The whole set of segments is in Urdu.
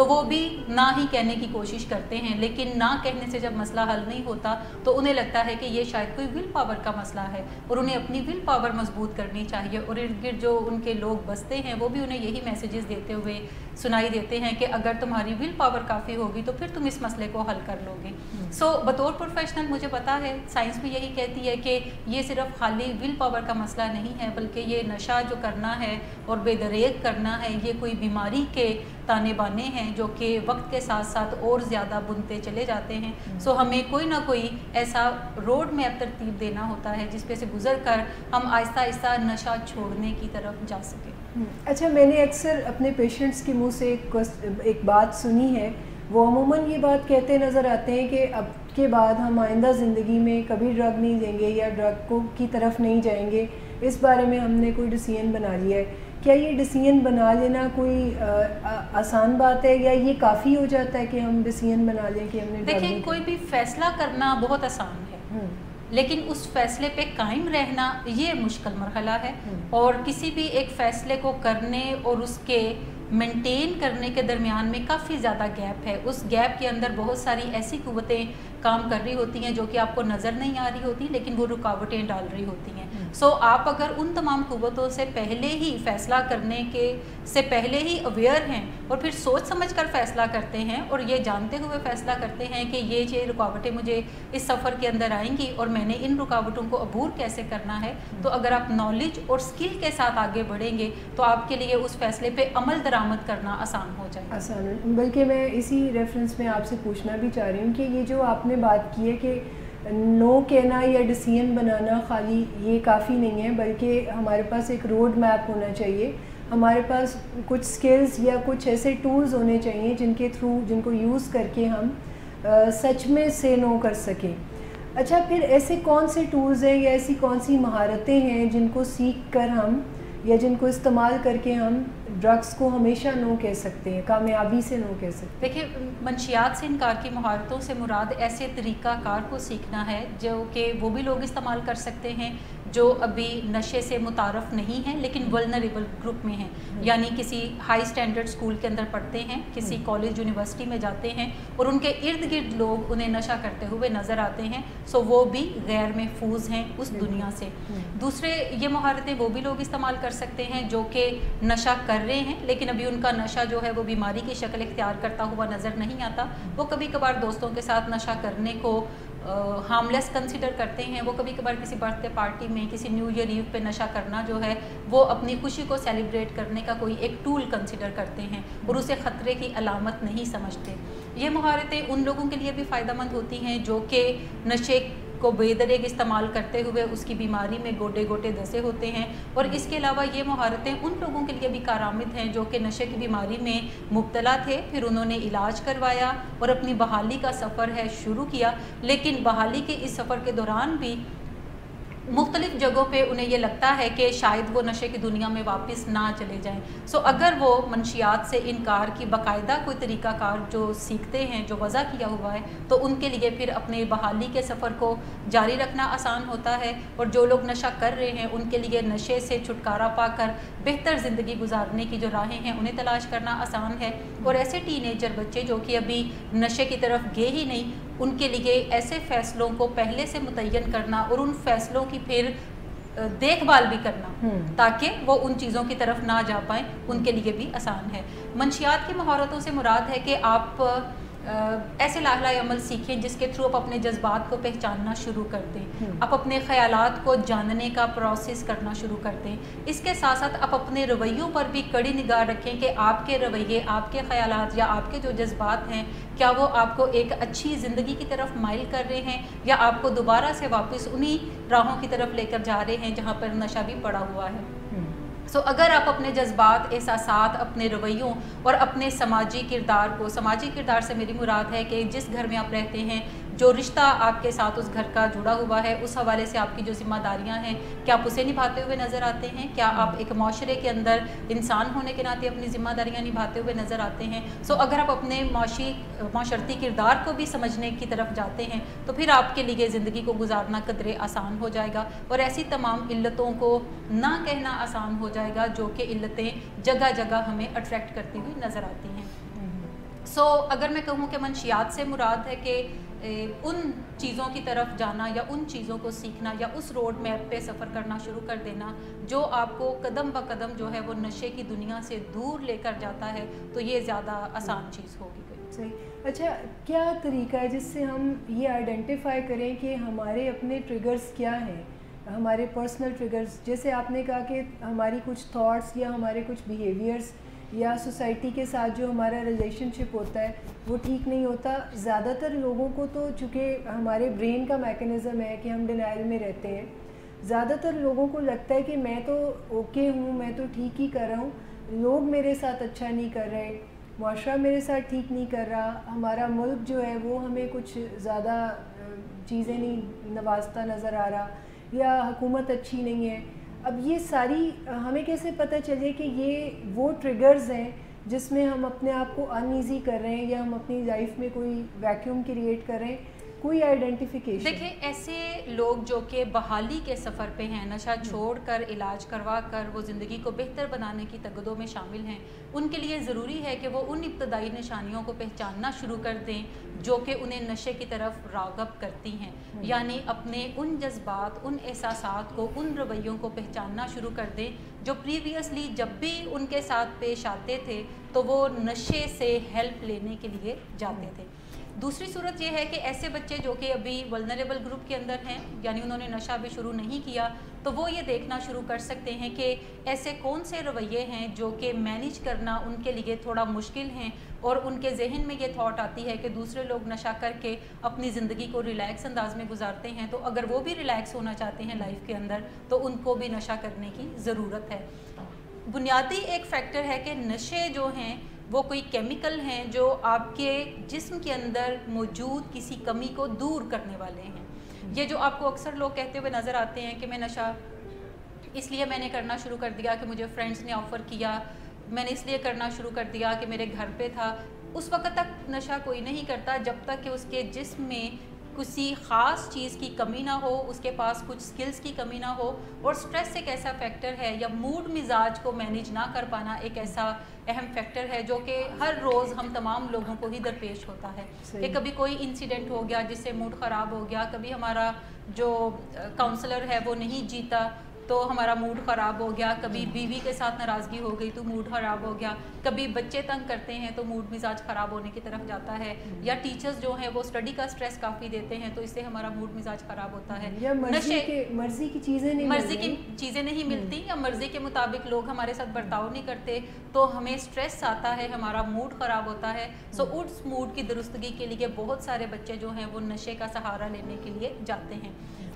تو وہ بھی نہ ہی کہنے کی کوشش کرتے ہیں، لیکن نہ کہنے سے جب مسئلہ حل نہیں ہوتا تو انہیں لگتا ہے کہ یہ شاید کوئی ول پاور کا مسئلہ ہے، اور انہیں اپنی ول پاور مضبوط کرنی چاہیے، اور ارد گرد جو ان کے لوگ بستے ہیں وہ بھی انہیں یہی میسیجز دیتے ہوئے سنائی دیتے ہیں کہ اگر تمہاری ول پاور کافی ہوگی تو پھر تم اس مسئلے کو حل کر لو گے۔ سو بطور پروفیشنل مجھے پتا ہے سائنس بھی یہی کہتی ہے کہ یہ صرف خالی ول پاور کا مسئلہ نہیں ہے، بلکہ یہ نشہ جو کرنا ہے اور بے دریغ کرنا ہے یہ کوئی بیماری کے تانے بانے ہیں جو کہ وقت کے ساتھ ساتھ اور زیادہ بنتے چلے جاتے ہیں۔ سو ہمیں کوئی نہ کوئی ایسا روڈ میپ ترتیب دینا ہوتا ہے جس پہ سے گزر کر ہم آہستہ آہستہ نشہ چھوڑنے کی طرف جا سکیں۔ اچھا، میں نے اکثر اپنے پیشنٹس کے منہ سے ایک بات سنی ہے، وہ عموماً یہ بات کہتے نظر آتے ہیں کہ اب کے بعد ہم آئندہ زندگی میں کبھی ڈرگ نہیں لیں گے یا ڈرگ کی طرف نہیں جائیں گے، اس بارے میں ہم نے کوئی ڈیسیژن بنا لیا ہے۔ کیا یہ ڈیسیژن بنا لینا کوئی آسان بات ہے یا یہ کافی ہو جاتا ہے کہ ہم ڈیسیژن بنا لیں کہ ہم نے؟ دیکھیں، کوئی بھی فیصلہ کرنا بہت آسان ہے، لیکن اس فیصلے پہ قائم رہنا یہ مشکل مرحلہ ہے، اور کسی بھی ایک فیصلے کو کرنے اور اس کے مینٹین کرنے کے درمیان میں کافی زیادہ گیپ ہے۔ اس گیپ کے اندر بہت ساری ایسی قوتیں کام کر رہی ہوتی ہیں جو کہ آپ کو نظر نہیں آ رہی ہوتی، لیکن وہ رکاوٹیں ڈال رہی ہوتی ہیں۔ سو آپ اگر ان تمام قوتوں سے پہلے ہی فیصلہ کرنے سے پہلے ہی اویئر ہیں اور پھر سوچ سمجھ کر فیصلہ کرتے ہیں اور یہ جانتے ہوئے فیصلہ کرتے ہیں کہ یہ رکاوٹیں مجھے اس سفر کے اندر آئیں گی اور میں نے ان رکاوٹوں کو عبور کیسے کرنا ہے، تو اگر آپ نالج اور اسکل کے ساتھ آگے بڑھیں گے تو آپ کے لیے اس فیصلے پہ عمل درآمد کرنا آسان ہو جائے گا۔ آسان، بلکہ میں اسی ریفرنس میں آپ سے پوچھنا بھی چاہ رہی ہوں کہ یہ جو آپ نے بات کی ہے کہ نو کہنا یا ڈیسیژن بنانا خالی یہ کافی نہیں ہے، بلکہ ہمارے پاس ایک روڈ میپ ہونا چاہیے، ہمارے پاس کچھ سکلز یا کچھ ایسے ٹولز ہونے چاہیے جن کو یوز کر کے ہم سچ میں سے نو کر سکیں۔ اچھا، پھر ایسے کون سے ٹولز ہیں یا ایسی کون سی مہارتیں ہیں جن کو سیکھ کر ہم یا جن کو استعمال کر کے ہم ڈرگس کو ہمیشہ نو کہہ سکتے ہیں، کامیابی سے نو کہہ سکتے ہیں؟ دیکھیں، منشیات سے انکار کی مہارتوں سے مراد ایسے طریقہ کار کو سیکھنا ہے جو کہ وہ بھی لوگ استعمال کر سکتے ہیں جو ابھی نشے سے متعارف نہیں ہیں لیکن ولنریبل گروپ میں ہیں، یعنی کسی ہائی سٹینڈرڈ اسکول کے اندر پڑھتے ہیں، کسی کالج یونیورسٹی میں جاتے ہیں اور ان کے ارد گرد لوگ انہیں نشہ کرتے ہوئے نظر آتے ہیں، سو وہ بھی غیر محفوظ ہیں اس دنیا سے۔ دوسرے، یہ مہارتیں وہ بھی لوگ استعمال کر سکتے ہیں جو کہ نشہ کر رہے ہیں لیکن ابھی ان کا نشہ جو ہے وہ بیماری کی شکل اختیار کرتا ہوا نظر نہیں آتا، وہ کبھی کبھار دوستوں کے ساتھ نشہ کرنے کو ہارملیس کنسیڈر کرتے ہیں، وہ کبھی کبھار کسی برتھ ڈے پارٹی میں، کسی نیو ایئر ایو پہ نشہ کرنا جو ہے وہ اپنی خوشی کو سیلیبریٹ کرنے کا کوئی ایک ٹول کنسیڈر کرتے ہیں اور اسے خطرے کی علامت نہیں سمجھتے۔ یہ مہارتیں ان لوگوں کے لیے بھی فائدہ مند ہوتی ہیں جو کہ نشے کو بے دریغ استعمال کرتے ہوئے اس کی بیماری میں گوٹے گوٹے دسے ہوتے ہیں، اور اس کے علاوہ یہ مہارتیں ان لوگوں کے لیے بھی کارآمد ہیں جو کہ نشے کی بیماری میں مبتلا تھے، پھر انہوں نے علاج کروایا اور اپنی بحالی کا سفر ہے شروع کیا، لیکن بحالی کے اس سفر کے دوران بھی مختلف جگہوں پہ انہیں یہ لگتا ہے کہ شاید وہ نشے کی دنیا میں واپس نہ چلے جائیں۔ سو اگر وہ منشیات سے انکار کی باقاعدہ کوئی طریقہ کار جو سیکھتے ہیں، جو وضع کیا ہوا ہے، تو ان کے لیے پھر اپنے بحالی کے سفر کو جاری رکھنا آسان ہوتا ہے، اور جو لوگ نشہ کر رہے ہیں ان کے لیے نشے سے چھٹکارا پا کر بہتر زندگی گزارنے کی جو راہیں ہیں انہیں تلاش کرنا آسان ہے۔ اور ایسے ٹین ایجر بچے جو کہ ابھی نشے کی طرف گئے ہی نہیں، ان کے لیے ایسے فیصلوں کو پہلے سے متعین کرنا اور ان فیصلوں کی پھر دیکھ بھال بھی کرنا تاکہ وہ ان چیزوں کی طرف نہ جا پائیں، ان کے لیے بھی آسان ہے۔ منشیات کی مہارتوں سے مراد ہے کہ آپ ایسے لاحلہ عمل سیکھیں جس کے تھرو آپ اپنے جذبات کو پہچاننا شروع کر دیں، آپ اپنے خیالات کو جاننے کا پروسیس کرنا شروع کر دیں۔ اس کے ساتھ ساتھ آپ اپنے رویوں پر بھی کڑی نگاہ رکھیں کہ آپ کے رویے، آپ کے خیالات یا آپ کے جو جذبات ہیں کیا وہ آپ کو ایک اچھی زندگی کی طرف مائل کر رہے ہیں یا آپ کو دوبارہ سے واپس انہی راہوں کی طرف لے کر جا رہے ہیں جہاں پر نشہ بھی پڑا ہوا ہے۔ سو اگر آپ اپنے جذبات، احساسات، اپنے رویوں اور اپنے سماجی کردار کو، سماجی کردار سے میری مراد ہے کہ جس گھر میں آپ رہتے ہیں، جو رشتہ آپ کے ساتھ اس گھر کا جڑا ہوا ہے، اس حوالے سے آپ کی جو ذمہ داریاں ہیں کیا آپ اسے نبھاتے ہوئے نظر آتے ہیں؟ کیا آپ ایک معاشرے کے اندر انسان ہونے کے ناطے اپنی ذمہ داریاں نبھاتے ہوئے نظر آتے ہیں؟ سو اگر آپ اپنے معاشرتی کردار کو بھی سمجھنے کی طرف جاتے ہیں تو پھر آپ کے لیے زندگی کو گزارنا قدرے آسان ہو جائے گا، اور ایسی تمام علتوں کو نہ کہنا آسان ہو جائے گا جو کہ علتیں جگہ جگہ ہمیں اٹریکٹ کرتی ہوئی نظر آتی ہیں۔ سو اگر میں کہوں کہ منشیات سے مراد ہے کہ ان چیزوں کی طرف جانا یا ان چیزوں کو سیکھنا یا اس روڈ میپ پہ سفر کرنا شروع کر دینا جو آپ کو قدم بہ قدم جو ہے وہ نشے کی دنیا سے دور لے کر جاتا ہے، تو یہ زیادہ آسان چیز ہوگی کوئی. صحیح. اچھا، کیا طریقہ ہے جس سے ہم یہ آئیڈینٹیفائی کریں کہ ہمارے اپنے ٹریگرز کیا ہیں، ہمارے پرسنل ٹریگرز؟ جیسے آپ نے کہا کہ ہماری کچھ تھاٹس یا ہمارے کچھ بیہیویئرز یا سوسائٹی کے ساتھ جو ہمارا ریلیشن شپ ہوتا ہے وہ ٹھیک نہیں ہوتا. زیادہ تر لوگوں کو تو چونکہ ہمارے برین کا میکینزم ہے کہ ہم ڈینائل میں رہتے ہیں، زیادہ تر لوگوں کو لگتا ہے کہ میں تو اوکے ہوں، میں تو ٹھیک ہی کر رہا ہوں، لوگ میرے ساتھ اچھا نہیں کر رہے، معاشرہ میرے ساتھ ٹھیک نہیں کر رہا، ہمارا ملک جو ہے وہ ہمیں کچھ زیادہ چیزیں نہیں نوازتا نظر آ رہا، یا حکومت اچھی نہیں ہے. اب یہ ساری ہمیں کیسے پتہ چلے کہ یہ وہ ٹریگرز ہیں جس میں ہم اپنے آپ کو ان ایزی کر رہے ہیں یا ہم اپنی لائف میں کوئی ویکیوم کریٹ کر رہے ہیں؟ کوئی آئیڈینٹیفیکیشن؟ دیکھیں، ایسے لوگ جو کہ بحالی کے سفر پہ ہیں، نشہ چھوڑ کر علاج کروا کر وہ زندگی کو بہتر بنانے کی تگدوں میں شامل ہیں، ان کے لیے ضروری ہے کہ وہ ان ابتدائی نشانیوں کو پہچاننا شروع کر دیں جو کہ انہیں نشے کی طرف راغب کرتی ہیں. یعنی اپنے ان جذبات، ان احساسات کو، ان رویوں کو پہچاننا شروع کر دیں جو پریویسلی جب بھی ان کے ساتھ پیش آتے تھے تو وہ نشے سے ہیلپ لینے کے لیے جاتے تھے. دوسری صورت یہ ہے کہ ایسے بچے جو کہ ابھی ولنریبل گروپ کے اندر ہیں، یعنی انہوں نے نشہ بھی شروع نہیں کیا، تو وہ یہ دیکھنا شروع کر سکتے ہیں کہ ایسے کون سے رویے ہیں جو کہ مینیج کرنا ان کے لیے تھوڑا مشکل ہیں، اور ان کے ذہن میں یہ تھاٹ آتی ہے کہ دوسرے لوگ نشہ کر کے اپنی زندگی کو ریلیکس انداز میں گزارتے ہیں، تو اگر وہ بھی ریلیکس ہونا چاہتے ہیں لائف کے اندر تو ان کو بھی نشہ کرنے کی ضرورت ہے. بنیادی ایک فیکٹر ہے کہ نشے جو ہیں وہ کوئی کیمیکل ہیں جو آپ کے جسم کے اندر موجود کسی کمی کو دور کرنے والے ہیں. یہ جو آپ کو اکثر لوگ کہتے ہوئے نظر آتے ہیں کہ میں نشہ اس لیے میں نے کرنا شروع کر دیا کہ مجھے فرینڈز نے آفر کیا، میں نے اس لیے کرنا شروع کر دیا کہ میرے گھر پہ تھا، اس وقت تک نشہ کوئی نہیں کرتا جب تک کہ اس کے جسم میں کسی خاص چیز کی کمی نہ ہو، اس کے پاس کچھ سکلز کی کمی نہ ہو. اور سٹریس ایک ایسا فیکٹر ہے، یا موڈ مزاج کو مینیج نہ کر پانا ایک ایسا اہم فیکٹر ہے جو کہ ہر روز ہم تمام لوگوں کو ہی درپیش ہوتا ہے. کہ کبھی کوئی انسیڈنٹ ہو گیا جس سے موڈ خراب ہو گیا، کبھی ہمارا جو کاؤنسلر ہے وہ نہیں جیتا تو ہمارا موڈ خراب ہو گیا، کبھی بیوی کے ساتھ ناراضگی ہو گئی تو موڈ خراب ہو گیا، کبھی بچے تنگ کرتے ہیں تو موڈ مزاج خراب ہونے کی طرف جاتا ہے، یا ٹیچرز جو ہیں وہ اسٹڈی کا سٹریس کافی دیتے ہیں تو اس سے ہمارا موڈ مزاج خراب ہوتا ہے. یا مرضی کی چیزیں نہیں ملتی، یا مرضی کے مطابق لوگ ہمارے ساتھ برتاؤ نہیں کرتے تو ہمیں سٹریس آتا ہے، ہمارا موڈ خراب ہوتا ہے. سو اس موڈ کی درستگی کے لیے بہت سارے بچے جو ہیں وہ نشے کا سہارا لینے کے لیے جاتے ہیں.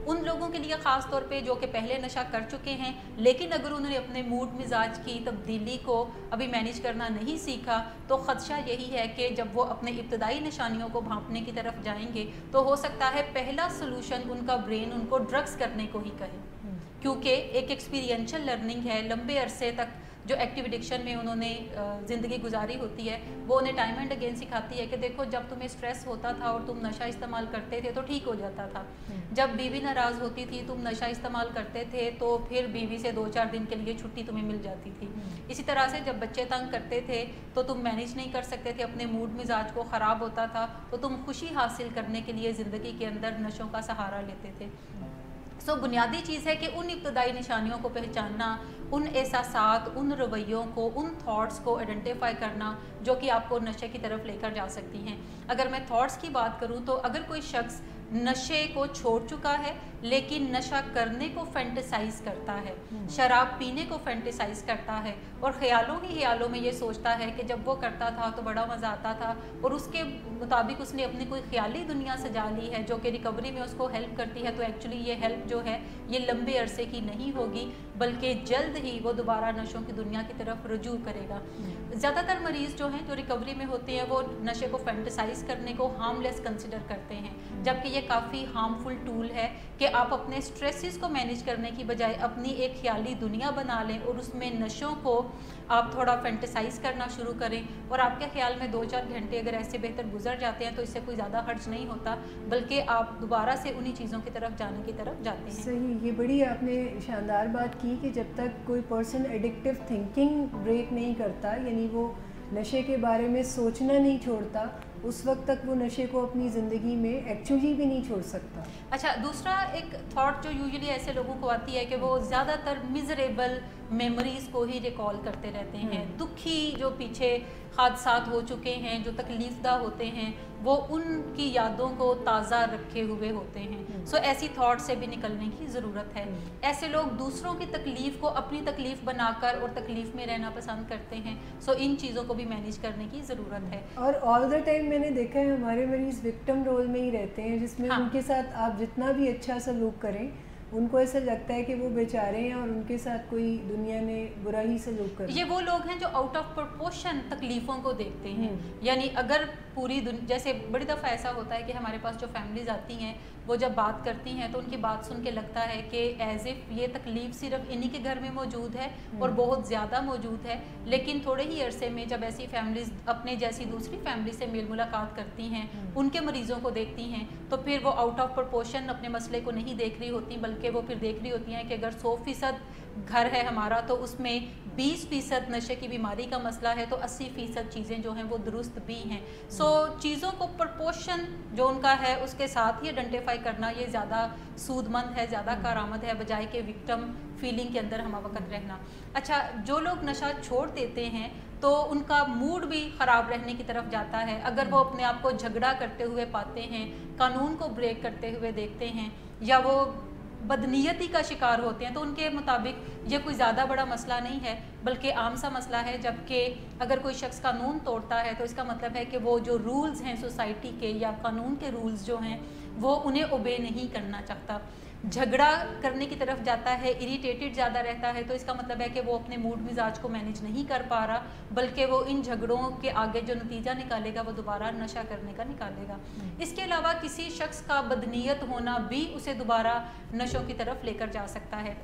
ان لوگوں کے لیے خاص طور پہ جو کہ پہلے نشہ کر چکے ہیں لیکن اگر انہوں نے اپنے موڈ مزاج کی تبدیلی کو ابھی مینیج کرنا نہیں سیکھا تو خدشہ یہی ہے کہ جب وہ اپنے ابتدائی نشانیوں کو بھانپنے کی طرف جائیں گے تو ہو سکتا ہے پہلا سلوشن ان کا برین ان کو ڈرگز کرنے کو ہی کہے، کیونکہ ایک ایکسپیرینشل لرننگ ہے، لمبے عرصے تک جو ایکٹیو ایڈکشن میں انہوں نے زندگی گزاری ہوتی ہے وہ انہیں ٹائم اینڈ اگین سکھاتی ہے کہ دیکھو جب تمہیں اسٹریس ہوتا تھا اور تم نشہ استعمال کرتے تھے تو ٹھیک ہو جاتا تھا، جب بیوی ناراض ہوتی تھی تم نشہ استعمال کرتے تھے تو پھر بیوی سے 2-4 دن کے لیے چھٹی تمہیں مل جاتی تھی. اسی طرح سے جب بچے تنگ کرتے تھے تو تم مینیج نہیں کر سکتے تھے، اپنے موڈ مزاج کو خراب ہوتا تھا تو تم خوشی حاصل کرنے کے لیے زندگی کے اندر نشوں کا سہارا لیتے تھے. سو بنیادی چیز ہے کہ ان ابتدائی نشانیوں کو پہچاننا، ان احساسات، ان رویوں کو، ان تھاٹس کو آئیڈینٹیفائی کرنا جو کہ آپ کو نشے کی طرف لے کر جا سکتی ہیں. اگر میں تھاٹس کی بات کروں تو اگر کوئی شخص نشے کو چھوڑ چکا ہے لیکن نشہ کرنے کو فینٹیسائز کرتا ہے، شراب پینے کو فینٹیسائز کرتا ہے اور خیالوں میں یہ سوچتا ہے کہ جب وہ کرتا تھا تو بڑا مزہ آتا تھا اور اس کے مطابق اس نے اپنی کوئی خیالی دنیا سجا لی ہے جو کہ ریکوری میں اس کو ہیلپ کرتی ہے، تو ایکچولی یہ ہیلپ جو ہے یہ لمبے عرصے کی نہیں ہوگی بلکہ جلد ہی وہ دوبارہ نشوں کی دنیا کی طرف رجوع کرے گا. زیادہ تر مریض جو ہیں جو ریکوری میں ہوتے ہیں وہ نشے کو فینٹیسائز کرنے کو ہارملیس کنسیڈر کرتے ہیں، جبکہ یہ کافی ہارمفل ٹول ہے کہ آپ اپنے سٹریسز کو مینیج کرنے کی بجائے اپنی ایک خیالی دنیا بنا لیں اور اس میں نشوں کو آپ تھوڑا فینٹیسائز کرنا شروع کریں اور آپ کے خیال میں 2-4 گھنٹے اگر ایسے بہتر گزر جاتے ہیں تو اس سے کوئی زیادہ حرج نہیں ہوتا بلکہ آپ دوبارہ سے انہی چیزوں کی طرف جانے کی طرف جاتے ہیں. صحیح، یہ بڑی آپ نے شاندار بات کی کہ جب تک کوئی پرسن ایڈکٹیو تھنکنگ بریک نہیں کرتا، یعنی وہ نشے کے بارے میں سوچنا نہیں چھوڑتا اس وقت تک وہ نشے کو اپنی زندگی میں ایکچولی بھی نہیں چھوڑ سکتا. اچھا, دوسرا ایک تھاٹ جو یوزلی ایسے لوگوں کو آتی ہے کہ وہ زیادہ تر میزریبل میموریز کو ہی ریکال کرتے رہتے ہیں, دکھی جو پیچھے حادثات ہو چکے ہیں, جو تکلیف دہ ہوتے ہیں, وہ ان کی یادوں کو تازہ رکھے ہوئے ہوتے ہیں. سو ایسی تھاٹ سے بھی نکلنے کی ضرورت ہے. ایسے لوگ دوسروں کی تکلیف کو اپنی تکلیف بنا کر اور تکلیف میں رہنا پسند کرتے ہیں. سو ان چیزوں کو بھی مینیج کرنے کی ضرورت ہے. اور آل دا ٹائم میں نے دیکھا ہے ہمارے مریض وکٹم رول میں ہی رہتے ہیں, جس میں ان کے ساتھ آپ جتنا بھی اچھا سلوک کریں ان کو ایسا لگتا ہے کہ وہ بیچارے ہیں اور ان کے ساتھ کوئی دنیا نے برا ہی سلوک کر. یہ وہ لوگ ہیں جو آؤٹ آف پرپورشن تکلیفوں کو دیکھتے ہیں. یعنی اگر پوری جیسے بڑی دفعہ ایسا ہوتا ہے کہ ہمارے پاس جو فیملیز آتی ہیں وہ جب بات کرتی ہیں تو ان کی بات سن کے لگتا ہے کہ ایز اف یہ تکلیف صرف انہی کے گھر میں موجود ہے اور بہت زیادہ موجود ہے. لیکن تھوڑے ہی عرصے میں جب ایسی فیملیز اپنے جیسی دوسری فیملی سے میل ملاقات کرتی ہیں, ان کے مریضوں کو دیکھتی ہیں, تو پھر وہ آؤٹ آف پرپورشن اپنے مسئلے کو نہیں دیکھ رہی ہوتی, بلکہ وہ پھر دیکھ رہی ہوتی ہیں کہ اگر 100% گھر ہے ہمارا تو اس میں 20% نشے کی بیماری کا مسئلہ ہے, تو 80% چیزیں جو ہیں وہ درست بھی ہیں. سو چیزوں کو پرپورشن جو ان کا ہے اس کے ساتھ ہی آئیڈینٹیفائی کرنا یہ زیادہ سود مند ہے, زیادہ کارآمد ہے, بجائے کہ وکٹم فیلنگ کے اندر ہمہ وقت رہنا. اچھا, جو لوگ نشہ چھوڑ دیتے ہیں تو ان کا موڈ بھی خراب رہنے کی طرف جاتا ہے. اگر وہ اپنے آپ کو جھگڑا کرتے ہوئے پاتے ہیں, قانون کو بریک کرتے ہوئے دیکھتے ہیں, یا وہ بدنیتی کا شکار ہوتے ہیں, تو ان کے مطابق یہ کوئی زیادہ بڑا مسئلہ نہیں ہے بلکہ عام سا مسئلہ ہے. جبکہ اگر کوئی شخص قانون توڑتا ہے تو اس کا مطلب ہے کہ وہ جو رولز ہیں سوسائٹی کے یا قانون کے رولز جو ہیں وہ انہیں اوبے نہیں کرنا چاہتا, جھگڑا کرنے کی طرف جاتا ہے, اریٹیٹڈ زیادہ رہتا ہے, تو اس کا مطلب ہے کہ وہ اپنے موڈ مزاج کو مینیج نہیں کر پا رہا, بلکہ وہ ان جھگڑوں کے آگے جو نتیجہ نکالے گا وہ دوبارہ نشہ کرنے کا نکالے گا. اس کے علاوہ کسی شخص کا بدنیت ہونا بھی اسے دوبارہ نشوں کی طرف لے کر جا سکتا ہے.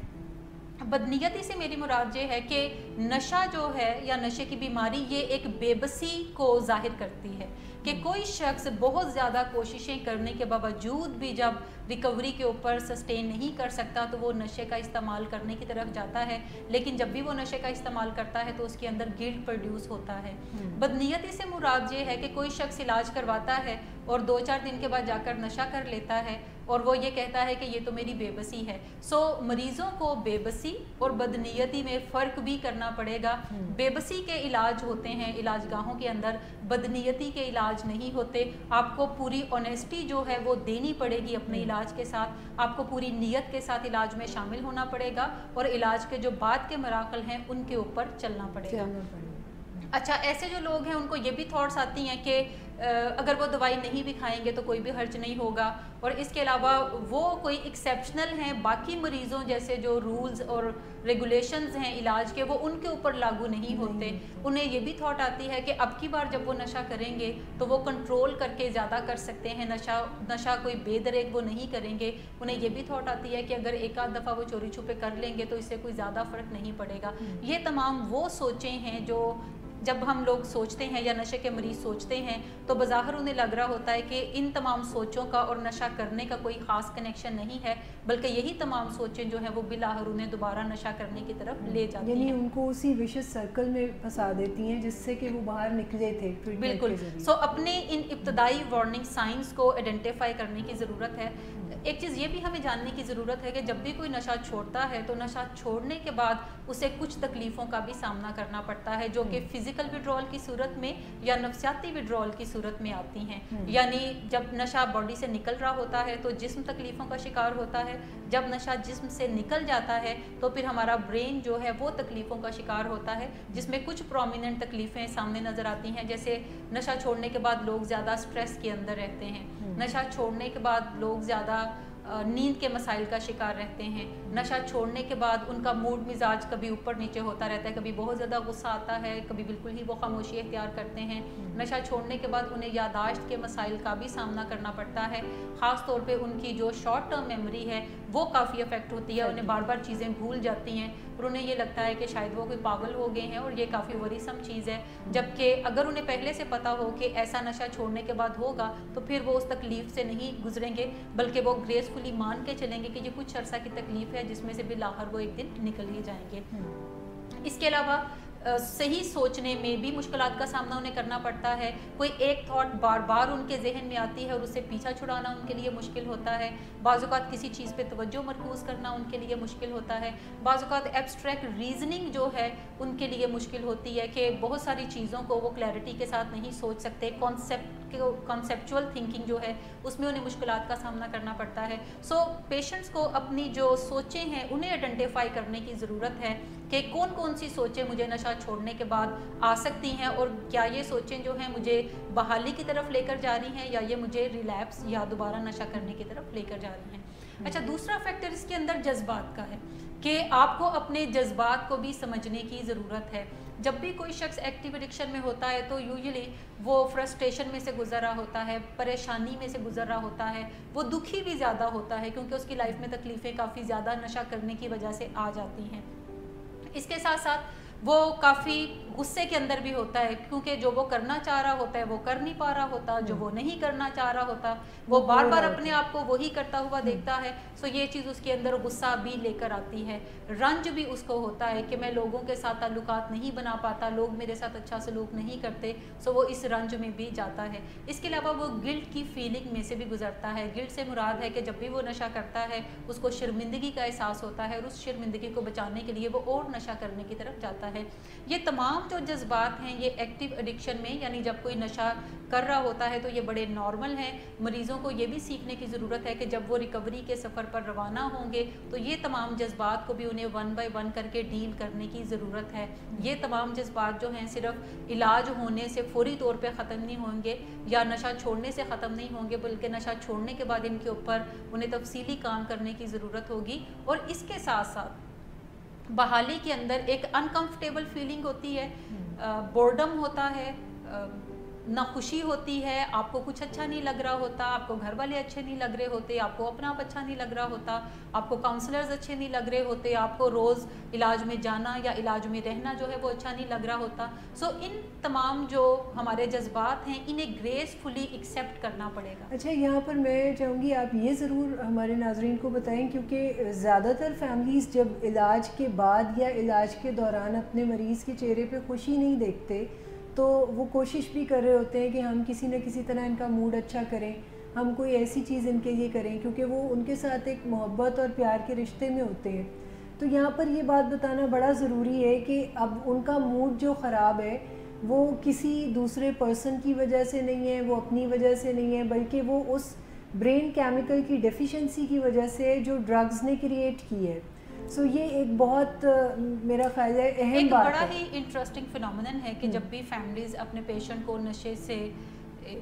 بدنیتی سے میری مراد یہ ہے کہ نشہ جو ہے یا نشے کی بیماری یہ ایک بے بسی کو ظاہر کرتی ہے کہ کوئی شخص بہت زیادہ کوششیں کرنے کے باوجود بھی جب ریکوری کے اوپر سسٹین نہیں کر سکتا تو وہ نشے کا استعمال کرنے کی طرف جاتا ہے. لیکن جب بھی وہ نشے کا استعمال کرتا ہے تو اس کے اندر گلٹ پروڈیوس ہوتا ہے. بدنیتی سے مراد یہ ہے کہ کوئی شخص علاج کرواتا ہے اور 2-4 دن کے بعد جا کر نشہ کر لیتا ہے اور وہ یہ کہتا ہے کہ یہ تو میری بے بسی ہے. سو مریضوں کو بے بسی اور بدنیتی میں فرق بھی کرنا پڑے گا. بے بسی کے علاج ہوتے ہیں علاج گاہوں کے اندر, بدنیتی کے علاج نہیں ہوتے. آپ کو پوری آنیسٹی جو ہے وہ دینی پڑے گی اپنے علاج کے ساتھ, آپ کو پوری نیت کے ساتھ علاج میں شامل ہونا پڑے گا اور علاج کے جو بعد کے مراحل ہیں ان کے اوپر چلنا پڑے گا. اچھا, ایسے جو لوگ ہیں ان کو یہ بھی تھاٹس آتی ہیں کہ اگر وہ دوائی نہیں بھی کھائیں گے تو کوئی بھی حرج نہیں ہوگا, اور اس کے علاوہ وہ کوئی ایکسیپشنل ہیں باقی مریضوں جیسے جو رولز اور ریگولیشنز ہیں علاج کے وہ ان کے اوپر لاگو نہیں ہوتے. انہیں یہ بھی تھاٹ آتی ہے کہ اب کی بار جب وہ نشہ کریں گے تو وہ کنٹرول کر کے زیادہ کر سکتے ہیں, نشہ کوئی بے دریغ وہ نہیں کریں گے. انہیں یہ بھی تھاٹ آتی ہے کہ اگر ایک آدھ دفعہ وہ چوری چھپے کر لیں گے تو اس سے کوئی زیادہ فرق نہیں پڑے گا. یہ تمام وہ سوچیں ہیں جو جب ہم لوگ سوچتے ہیں یا نشے کے مریض سوچتے ہیں تو بظاہر انہیں لگ رہا ہوتا ہے کہ ان تمام سوچوں کا اور نشہ کرنے کا کوئی خاص کنیکشن نہیں ہے, بلکہ یہی تمام سوچیں جو ہیں وہ بالآخر انہیں دوبارہ نشہ کرنے کی طرف لے جاتی ہیں, یعنی ان کو اسی وشس سرکل میں پھنسا دیتی ہیں جس سے کہ وہ باہر نکلے تھے. بالکل. سو اپنے ان ابتدائی وارننگ سائنس کو آئیڈینٹیفائی کرنے کی ضرورت ہے. ایک چیز یہ بھی ہمیں جاننے کی ضرورت ہے کہ جب بھی کوئی نشہ چھوڑتا ہے تو نشہ چھوڑنے کے بعد اسے کچھ تکلیفوں کا بھی سامنا کرنا پڑتا ہے جو کہ فزیکل وڈرول کی صورت میں یا نفسیاتی وڈرول کی صورت میں آتی ہیں. یعنی جب نشہ باڈی سے نکل رہا ہوتا ہے تو جسم تکلیفوں کا شکار ہوتا ہے, جب نشہ جسم سے نکل جاتا ہے تو پھر ہمارا برین جو ہے وہ تکلیفوں کا شکار ہوتا ہے, جس میں کچھ پرومیننٹ تکلیفیں سامنے نظر آتی ہیں. جیسے نشہ چھوڑنے کے بعد لوگ زیادہ سٹریس کے اندر رہتے ہیں, نشہ چھوڑنے کے بعد لوگ زیادہ نیند کے مسائل کا شکار رہتے ہیں, نشہ چھوڑنے کے بعد ان کا موڈ مزاج کبھی اوپر نیچے ہوتا رہتا ہے, کبھی بہت زیادہ غصہ آتا ہے, کبھی بالکل ہی وہ خاموشی اختیار کرتے ہیں. نشہ چھوڑنے کے بعد انہیں یادداشت کے مسائل کا بھی سامنا کرنا پڑتا ہے, خاص طور پہ ان کی جو شارٹ ٹرم میموری ہے وہ کافی افیکٹ ہوتی ہے, انہیں بار بار چیزیں بھول جاتی ہیں اور انہیں یہ لگتا ہے کہ شاید وہ کوئی پاگل ہو گئے ہیں, اور یہ کافی وریسم چیز ہے. جبکہ اگر انہیں پہلے سے پتہ ہو کہ ایسا نشہ چھوڑنے کے بعد ہوگا تو پھر وہ اس تکلیف سے نہیں گزریں گے, بلکہ وہ گریسفلی مان کے چلیں گے کہ یہ کچھ عرصہ کی تکلیف ہے جس میں سے بالآخر وہ ایک دن نکل ہی جائیں گے. اس کے علاوہ صحیح سوچنے میں بھی مشکلات کا سامنا انہیں کرنا پڑتا ہے. کوئی ایک تھاٹ بار بار ان کے ذہن میں آتی ہے اور اس سے پیچھا چھڑانا ان کے لیے مشکل ہوتا ہے. بعض اوقات کسی چیز پہ توجہ مرکوز کرنا ان کے لیے مشکل ہوتا ہے. بعض اوقات ایبسٹریکٹ ریزننگ جو ہے ان کے لیے مشکل ہوتی ہے کہ بہت ساری چیزوں کو وہ کلیئرٹی کے ساتھ نہیں سوچ سکتے. کانسیپچول تھنکنگ جو ہے اس میں انہیں مشکلات کا سامنا کرنا پڑتا ہے. سو پیشنٹس کو اپنی جو سوچیں ہیں انہیں آئیڈینٹیفائی کرنے کی ضرورت ہے کہ کون کون سی سوچیں مجھے نشہ چھوڑنے کے بعد آ سکتی ہیں اور کیا یہ سوچیں جو ہیں مجھے بحالی کی طرف لے کر جا رہی ہیں یا یہ مجھے ریلیپس یا دوبارہ نشہ کرنے کی طرف لے کر جا رہی ہیں. اچھا, دوسرا فیکٹر اس کے اندر جذبات کا ہے کہ آپ کو اپنے جذبات کو بھی سمجھنے کی ضرورت ہے. جب بھی کوئی شخص ایکٹیو ایڈکشن میں ہوتا ہے تو یوزلی وہ فرسٹریشن میں سے گزر رہا ہوتا ہے, پریشانی میں سے گزر رہا ہوتا ہے, وہ دکھی بھی زیادہ ہوتا ہے کیونکہ اس کی لائف میں تکلیفیں کافی زیادہ نشہ کرنے کی وجہ سے آ جاتی ہیں. اس کے ساتھ ساتھ وہ کافی غصے کے اندر بھی ہوتا ہے کیونکہ جو وہ کرنا چاہ رہا ہوتا ہے وہ کر نہیں پا رہا ہوتا, جو وہ نہیں کرنا چاہ رہا ہوتا وہ بار بار اپنے آپ کو وہی کرتا ہوا دیکھتا ہے. سو یہ چیز اس کے اندر غصہ بھی لے کر آتی ہے. رنج بھی اس کو ہوتا ہے کہ میں لوگوں کے ساتھ تعلقات نہیں بنا پاتا, لوگ میرے ساتھ اچھا سلوک نہیں کرتے. سو وہ اس رنج میں بھی جاتا ہے. اس کے علاوہ وہ گلٹ کی فیلنگ میں سے بھی گزرتا ہے. گلٹ سے مراد ہے کہ جب بھی وہ نشہ کرتا ہے اس کو شرمندگی کا احساس ہوتا ہے اور اس شرمندگی کو بچانے کے لیے وہ اور نشہ کرنے کی طرف جاتا ہے. یہ تمام جو جذبات ہیں یہ ایکٹیو ایڈکشن میں یعنی جب کوئی نشہ کر رہا ہوتا ہے تو یہ بڑے نارمل ہیں. مریضوں کو یہ بھی سیکھنے کی ضرورت ہے کہ جب وہ ریکوری کے سفر پر روانہ ہوں گے تو یہ تمام جذبات کو بھی انہیں ون بائی ون کر کے ڈیل کرنے کی ضرورت ہے. یہ تمام جذبات جو ہیں صرف علاج ہونے سے فوری طور پہ ختم نہیں ہوں گے یا نشہ چھوڑنے سے ختم نہیں ہوں گے, بلکہ نشہ چھوڑنے کے بعد ان کے اوپر انہیں تفصیلی کام کرنے کی ضرورت ہوگی. اور اس کے ساتھ ساتھ بحالی کے اندر ایک انکمفرٹیبل فیلنگ ہوتی ہے, بورڈم ہوتا ہے, ناخوشی ہوتی ہے, آپ کو کچھ اچھا نہیں لگ رہا ہوتا, آپ کو گھر والے اچھے نہیں لگ رہے ہوتے, آپ کو اپنا آپ اچھا نہیں لگ رہا ہوتا, آپ کو کاؤنسلرز اچھے نہیں لگ رہے ہوتے, آپ کو روز علاج میں جانا یا علاج میں رہنا جو ہے وہ اچھا نہیں لگ رہا ہوتا. سو ان تمام جو ہمارے جذبات ہیں انہیں گریسفلی ایکسیپٹ کرنا پڑے گا. اچھا, یہاں پر میں چاہوں گی آپ یہ ضرور ہمارے ناظرین کو بتائیں کیونکہ زیادہ تر فیملیز جب علاج کے بعد یا علاج کے دوران اپنے مریض کے چہرے پہ خوشی نہیں دیکھتے تو وہ کوشش بھی کر رہے ہوتے ہیں کہ ہم کسی نہ کسی طرح ان کا موڈ اچھا کریں, ہم کوئی ایسی چیز ان کے لیے کریں کیونکہ وہ ان کے ساتھ ایک محبت اور پیار کے رشتے میں ہوتے ہیں. تو یہاں پر یہ بات بتانا بڑا ضروری ہے کہ اب ان کا موڈ جو خراب ہے وہ کسی دوسرے پرسن کی وجہ سے نہیں ہے, وہ اپنی وجہ سے نہیں ہے, بلکہ وہ اس برین کیمیکل کی ڈیفیشنسی کی وجہ سے جو ڈرگز نے کریٹ کی ہے. سو یہ ایک بہت میرا خیال ہے اہم بات ہے. ایک بڑا ہی انٹرسٹنگ فینومینن ہے کہ جب بھی فیملیز اپنے پیشنٹ کو نشے سے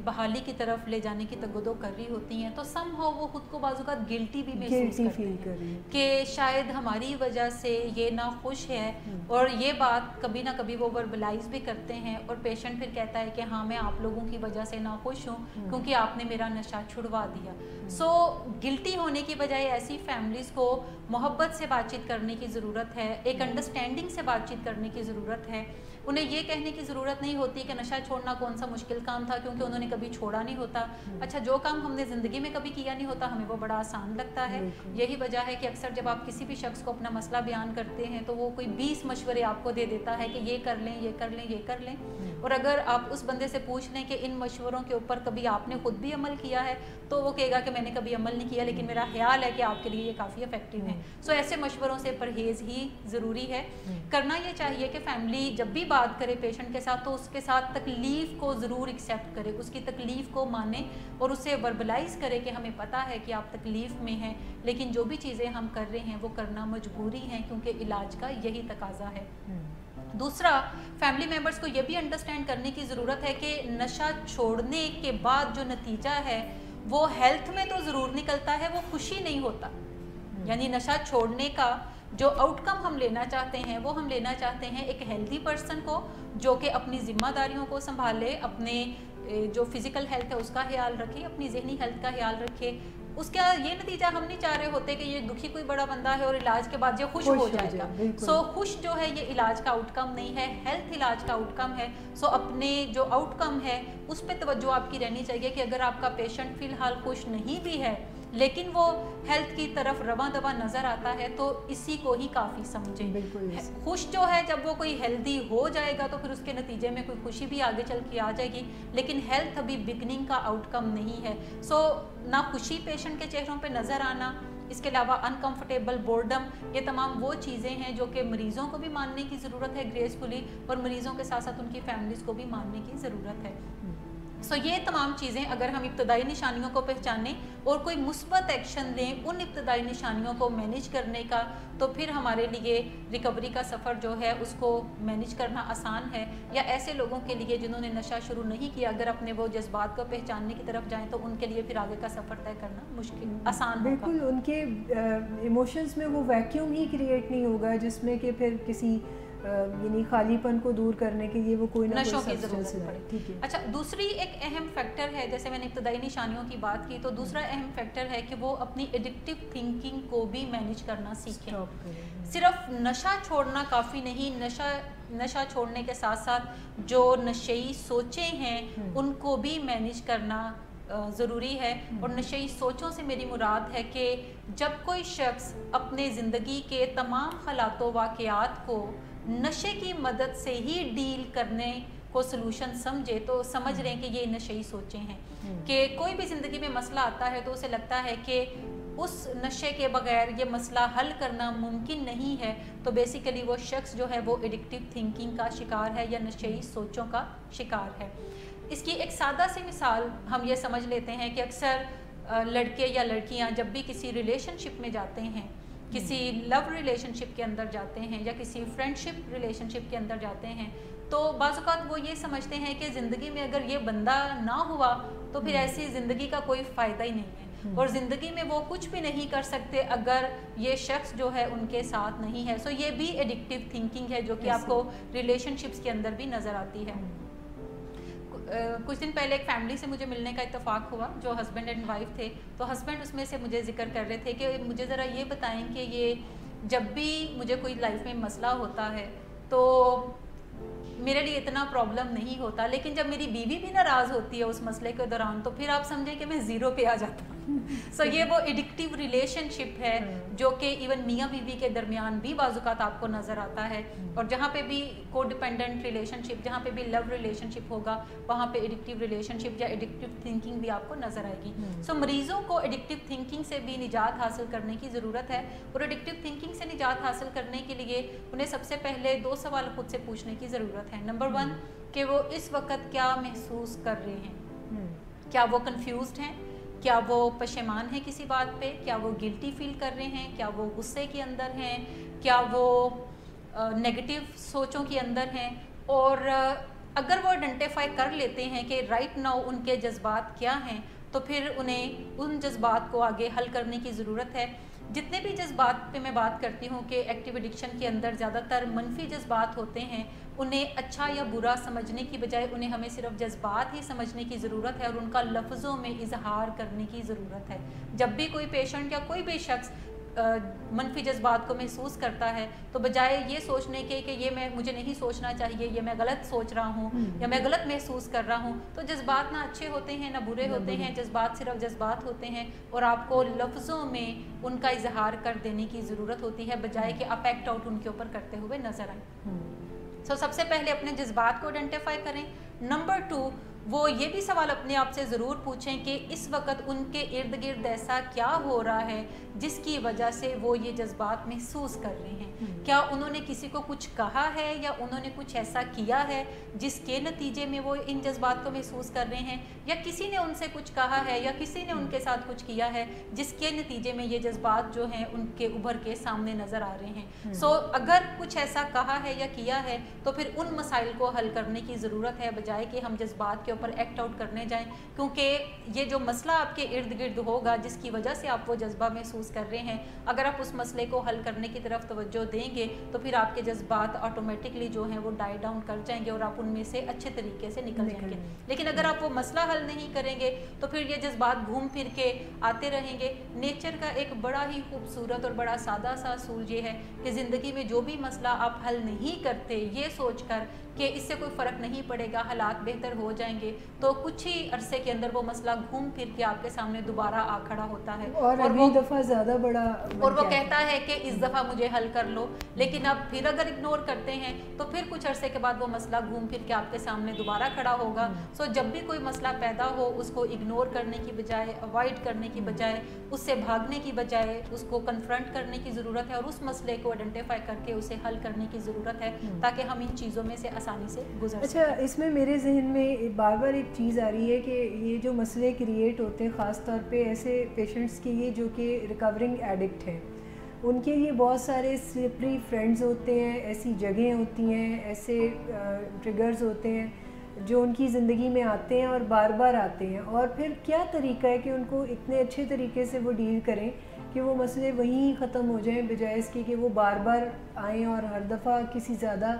بحالی کی طرف لے جانے کی تگودو کر رہی ہوتی ہیں تو سم ہاؤ وہ خود کو بعض اوقات گلٹی بھی محسوس کرتے ہیں کہ شاید ہماری وجہ سے یہ ناخوش ہے, اور یہ بات کبھی نہ کبھی وہ وربلائز بھی کرتے ہیں اور پیشنٹ پھر کہتا ہے کہ ہاں میں آپ لوگوں کی وجہ سے ناخوش ہوں کیونکہ آپ نے میرا نشہ چھڑوا دیا. سو گلٹی ہونے کی بجائے ایسی فیملیز کو محبت سے بات چیت کرنے کی ضرورت ہے, ایک انڈرسٹینڈنگ سے بات چیت کرنے کی ضرورت ہے. انہیں یہ کہنے کی ضرورت نہیں ہوتی کہ نشہ چھوڑنا کون سا مشکل کام تھا کیونکہ انہوں نے کبھی چھوڑا نہیں ہوتا. اچھا, جو کام ہم نے زندگی میں کبھی کیا نہیں ہوتا ہمیں وہ بڑا آسان لگتا ہے. یہی وجہ ہے کہ اکثر جب آپ کسی بھی شخص کو اپنا مسئلہ بیان کرتے ہیں تو وہ کوئی 20 مشورے آپ کو دے دیتا ہے کہ یہ کر لیں, یہ کر لیں, یہ کر لیں. اور اگر آپ اس بندے سے پوچھ لیں کہ ان مشوروں کے اوپر کبھی آپ نے خود بھی عمل کیا ہے تو وہ کہے گا کہ میں نے کبھی عمل نہیں کیا لیکن میرا خیال ہے کہ آپ کے لیے یہ کافی افیکٹو ہے. سو ایسے مشوروں سے پرہیز ہی ضروری ہے. کرنا یہ چاہیے کہ فیملی جب بھی بات کرے پیشنٹ کے ساتھ تو اس کے ساتھ تکلیف کو ضرور ایکسیپٹ کرے, اس کی تکلیف کو مانے اور اسے وربلائز کرے کہ ہمیں پتہ ہے کہ آپ تکلیف میں ہیں لیکن جو بھی چیزیں ہم کر رہے ہیں وہ کرنا مجبوری ہیں کیونکہ علاج کا یہی تقاضا ہے. دوسرا, فیملی ممبرس کو یہ بھی انڈرسٹینڈ کرنے کی ضرورت ہے کہ نشہ چھوڑنے کے بعد جو نتیجہ ہے وہ ہیلتھ میں تو ضرور نکلتا ہے, وہ خوشی نہیں ہوتا. یعنی نشہ چھوڑنے کا جو آؤٹ کم ہم لینا چاہتے ہیں وہ ہم لینا چاہتے ہیں ایک ہیلدی پرسن کو جو کہ اپنی ذمہ داریوں کو سنبھالے, اپنے جو فزیکل ہیلتھ ہے اس کا خیال رکھے, اپنی ذہنی ہیلتھ کا خیال رکھے. اس کا یہ نتیجہ ہم نہیں چاہ رہے ہوتے کہ یہ دکھی کوئی بڑا بندہ ہے اور علاج کے بعد یہ خوش ہو جائے گا. سو خوش جو ہے یہ علاج کا آؤٹ کم نہیں ہے, ہیلتھ علاج کا آؤٹ کم ہے. سو اپنے جو آؤٹ کم ہے اس پہ توجہ آپ کی رہنی چاہیے کہ اگر آپ کا پیشنٹ فی الحال خوش نہیں بھی ہے لیکن وہ ہیلتھ کی طرف رواں دواں نظر آتا ہے تو اسی کو ہی کافی سمجھیں. بالکل. خوش جو ہے جب وہ کوئی ہیلدی ہو جائے گا تو پھر اس کے نتیجے میں کوئی خوشی بھی آگے چل کے آ جائے گی, لیکن ہیلتھ ابھی بگننگ کا آؤٹ کم نہیں ہے. سو نہ خوشی پیشنٹ کے چہروں پہ نظر آنا, اس کے علاوہ انکمفرٹیبل, بورڈم, یہ تمام وہ چیزیں ہیں جو کہ مریضوں کو بھی ماننے کی ضرورت ہے گریسفلی, اور مریضوں کے ساتھ ساتھ ان کی فیملیز کو بھی ماننے کی ضرورت ہے. سو یہ تمام چیزیں اگر ہم ابتدائی نشانیوں کو پہچانیں اور کوئی مثبت ایکشن لیں ان ابتدائی نشانیوں کو مینیج کرنے کا, تو پھر ہمارے لیے ریکوری کا سفر جو ہے اس کو مینیج کرنا آسان ہے. یا ایسے لوگوں کے لیے جنہوں نے نشہ شروع نہیں کیا, اگر اپنے وہ جذبات کو پہچاننے کی طرف جائیں تو ان کے لیے پھر آگے کا سفر طے کرنا مشکل آسان ہوگا. بالکل, ان کے ایموشنز میں وہ ویکیوم ہی کریٹ نہیں ہوگا جس میں کہ پھر کسی یعنی خالی پن کو دور کرنے کے لیے وہ کوئی نہ نشوں کوئی کی ضرورت پڑے. ٹھیک ہے. اچھا, دوسری ایک اہم فیکٹر ہے, جیسے میں نے ابتدائی نشانیوں کی بات کی, تو دوسرا اہم فیکٹر ہے کہ وہ اپنی ایڈکٹیو تھنکنگ کو بھی مینیج کرنا سیکھیں. صرف نشہ چھوڑنا کافی نہیں, نشہ چھوڑنے کے ساتھ ساتھ جو نشئی سوچیں ہیں ان کو بھی مینیج کرنا ضروری ہے. اور نشئی سوچوں سے میری مراد ہے کہ جب کوئی شخص اپنے زندگی کے تمام حالات و واقعات کو نشے کی مدد سے ہی ڈیل کرنے کو سلوشن سمجھے, تو سمجھ رہے ہیں کہ یہ نشئی سوچیں ہیں. کہ کوئی بھی زندگی میں مسئلہ آتا ہے تو اسے لگتا ہے کہ اس نشے کے بغیر یہ مسئلہ حل کرنا ممکن نہیں ہے, تو بیسیکلی وہ شخص جو ہے وہ ایڈکٹیو تھنکنگ کا شکار ہے یا نشئی سوچوں کا شکار ہے. اس کی ایک سادہ سی مثال ہم یہ سمجھ لیتے ہیں کہ اکثر لڑکے یا لڑکیاں جب بھی کسی ریلیشن شپ میں جاتے ہیں, کسی لو ریلیشن شپ کے اندر جاتے ہیں یا کسی فرینڈ شپ ریلیشن شپ کے اندر جاتے ہیں, تو بعض اوقات وہ یہ سمجھتے ہیں کہ زندگی میں اگر یہ بندہ نہ ہوا تو پھر ایسی زندگی کا کوئی فائدہ ہی نہیں ہے, اور زندگی میں وہ کچھ بھی نہیں کر سکتے اگر یہ شخص جو ہے ان کے ساتھ نہیں ہے. سو یہ بھی ایڈکٹیو تھنکنگ ہے جو کہ آپ کو ریلیشن شپس کے اندر بھی نظر آتی ہے. کچھ دن پہلے ایک فیملی سے مجھے ملنے کا اتفاق ہوا جو ہسبینڈ اینڈ وائف تھے. تو ہسبینڈ اس میں سے مجھے ذکر کر رہے تھے کہ مجھے ذرا یہ بتائیں کہ یہ جب بھی مجھے کوئی لائف میں مسئلہ ہوتا ہے تو میرے لیے اتنا پرابلم نہیں ہوتا, لیکن جب میری بیوی بھی ناراض ہوتی ہے اس مسئلے کے دوران تو پھر آپ سمجھیں کہ میں زیرو پہ آ جاتا ہوں. سو یہ وہ ایڈکٹیو ریلیشن شپ ہے جو کہ ایون میاں بیوی کے درمیان بھی بعض اوقات آپ کو نظر آتا ہے. اور جہاں پہ بھی کو ڈیپینڈنٹ ریلیشن شپ, جہاں پہ بھی لو ریلیشن شپ ہوگا, وہاں پہ ایڈکٹیو ریلیشن شپ یا ایڈکٹیو تھنکنگ بھی آپ کو نظر آئے گی. سو مریضوں کو ایڈکٹیو تھنکنگ سے بھی نجات حاصل کرنے کی ضرورت ہے, اور ایڈکٹیو تھنکنگ سے نجات حاصل کرنے کے لیے انہیں سب سے پہلے 2 سوال خود سے پوچھنے کی ضرورت ہے. نمبر 1 کہ وہ اس وقت کیا محسوس کر رہے ہیں, کیا وہ کنفیوزڈ ہیں, کیا وہ پشیمان ہیں کسی بات پہ, کیا وہ گلٹی فیل کر رہے ہیں, کیا وہ غصے کے اندر ہیں, کیا وہ نیگیٹو سوچوں کے اندر ہیں. اور اگر وہ آئیڈینٹیفائی کر لیتے ہیں کہ رائٹ ناؤ ان کے جذبات کیا ہیں, تو پھر انہیں ان جذبات کو آگے حل کرنے کی ضرورت ہے. جتنے بھی جذبات پہ میں بات کرتی ہوں کہ ایکٹیو ایڈکشن کے اندر زیادہ تر منفی جذبات ہوتے ہیں, انہیں اچھا یا برا سمجھنے کی بجائے انہیں ہمیں صرف جذبات ہی سمجھنے کی ضرورت ہے اور ان کا لفظوں میں اظہار کرنے کی ضرورت ہے. جب بھی کوئی پیشنٹ یا کوئی بھی شخص منفی جذبات کو محسوس کرتا ہے تو بجائے یہ سوچنے کے کہ یہ مجھے نہیں سوچنا چاہیے, یہ میں غلط سوچ رہا ہوں یا میں غلط محسوس کر رہا ہوں, تو جذبات نہ اچھے ہوتے ہیں نہ برے ہوتے ہیں, جذبات صرف جذبات ہوتے ہیں اور آپ کو لفظوں میں ان کا اظہار کر دینے کی ضرورت ہوتی ہے بجائے کہ آپ ایکٹ آؤٹ ان کے اوپر کرتے ہوئے نظر آئیں. سب سے پہلے اپنے جذبات کو آئیڈینٹیفائی کریں. نمبر 2 وہ یہ بھی سوال اپنے آپ سے ضرور پوچھیں کہ اس وقت ان کے ارد گرد ایسا کیا ہو رہا ہے جس کی وجہ سے وہ یہ جذبات محسوس کر رہے ہیں. کیا انہوں نے کسی کو کچھ کہا ہے یا انہوں نے کچھ ایسا کیا ہے جس کے نتیجے میں وہ ان جذبات کو محسوس کر رہے ہیں, یا کسی نے ان سے کچھ کہا ہے یا کسی نے ان کے ساتھ کچھ کیا ہے جس کے نتیجے میں یہ جذبات جو ہیں ان کے ابھر کے سامنے نظر آ رہے ہیں. سو اگر کچھ ایسا کہا ہے یا کیا ہے تو پھر ان مسائل کو حل کرنے کی ضرورت ہے بجائے کہ ہم جذبات کے اوپر ایکٹ آؤٹ کرنے جائیں, کیونکہ یہ جو مسئلہ آپ کے ارد گرد ہوگا جس کی وجہ سے آپ وہ جذبہ محسوس کر رہے ہیں, اگر آپ اس مسئلے کو حل کرنے کی طرف توجہ دیں گے تو پھر آپ کے جذبات آٹومیٹکلی جو ہیں وہ ڈائی ڈاؤن کر جائیں گے اور آپ ان میں سے اچھے طریقے سے نکل جائیں گے. لیکن اگر آپ وہ مسئلہ حل نہیں کریں گے تو پھر یہ جذبات گھوم پھر کے آتے رہیں گے. نیچر کا ایک بڑا ہی خوبصورت اور بڑا سادہ سا اصول یہ ہے کہ زندگی میں جو بھی مسئلہ آپ حل نہیں کرتے یہ سوچ کر کہ اس سے کوئی فرق نہیں پڑے گا, حالات بہتر ہو جائیں گے, تو کچھ ہی عرصے کے اندر وہ مسئلہ گھوم پھر کے آپ کے سامنے دوبارہ آ کھڑا ہوتا ہے, اور اگلی دفعہ زیادہ بڑا, اور وہ کہتا ہے کہ اس دفعہ مجھے حل کر لو. لیکن اب پھر اگر اگنور کرتے ہیں تو پھر کچھ عرصے کے بعد وہ مسئلہ گھوم پھر کے آپ کے سامنے دوبارہ کھڑا ہوگا. سو جب بھی کوئی مسئلہ پیدا ہو, اس کو اگنور کرنے کی بجائے, اوائڈ کرنے کی بجائے, اس سے بھاگنے کی بجائے اس کو کنفرنٹ کرنے کی ضرورت ہے, اور اس مسئلے کو آئیڈینٹیفائی کر کے اسے حل کرنے کی ضرورت ہے, تاکہ ہم ان چیزوں میں سے آسانی سے گزر سکیں. اچھا, اس میں میرے ذہن میں بار بار ایک چیز آ رہی ہے کہ یہ جو مسئلے کریٹ ہوتے ہیں خاص طور پہ ایسے پیشنٹس کے لیے جو کہ ریکورنگ ایڈکٹ ہیں, ان کے لیے بہت سارے سلپری فرینڈز ہوتے ہیں, ایسی جگہیں ہوتی ہیں, ایسے ٹریگرز ہوتے ہیں جو ان کی زندگی میں آتے ہیں اور بار بار آتے ہیں, اور پھر کیا طریقہ ہے کہ ان کو اتنے اچھے طریقے سے وہ ڈیل کریں کہ وہ مسئلے وہیں ختم ہو جائیں, بجائے اس کے کہ وہ بار بار آئیں اور ہر دفعہ کسی زیادہ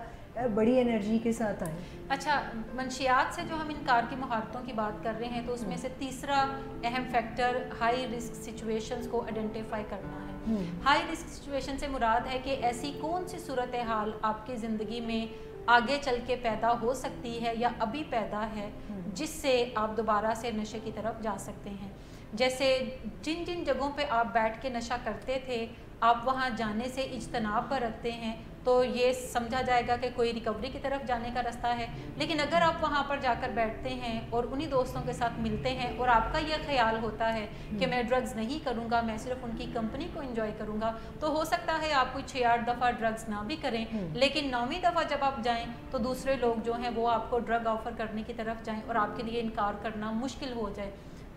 بڑی انرجی کے ساتھ آئیں. اچھا, منشیات سے جو ہم انکار کی مہارتوں کی بات کر رہے ہیں, تو اس میں سے تیسرا اہم فیکٹر ہائی رسک سچویشنز کو آئیڈینٹیفائی کرنا ہے. ہائی رسک سچویشن سے مراد ہے کہ ایسی کون سی صورتحال آپ کی زندگی میں آگے چل کے پیدا ہو سکتی ہے یا ابھی پیدا ہے جس سے آپ دوبارہ سے نشے کی طرف جا سکتے ہیں. جیسے جن جن جگہوں پہ آپ بیٹھ کے نشہ کرتے تھے, آپ وہاں جانے سے اجتناب برتتے ہیں, تو یہ سمجھا جائے گا کہ کوئی ریکوری کی طرف جانے کا رستہ ہے. لیکن اگر آپ وہاں پر جا کر بیٹھتے ہیں اور انہی دوستوں کے ساتھ ملتے ہیں اور آپ کا یہ خیال ہوتا ہے کہ میں ڈرگز نہیں کروں گا, میں صرف ان کی کمپنی کو انجوائے کروں گا, تو ہو سکتا ہے آپ کوئی 6-8 دفعہ ڈرگز نہ بھی کریں, لیکن 9ویں دفعہ جب آپ جائیں تو دوسرے لوگ جو ہیں وہ آپ کو ڈرگ آفر کرنے کی طرف جائیں اور آپ کے لیے انکار کرنا مشکل ہو جائے.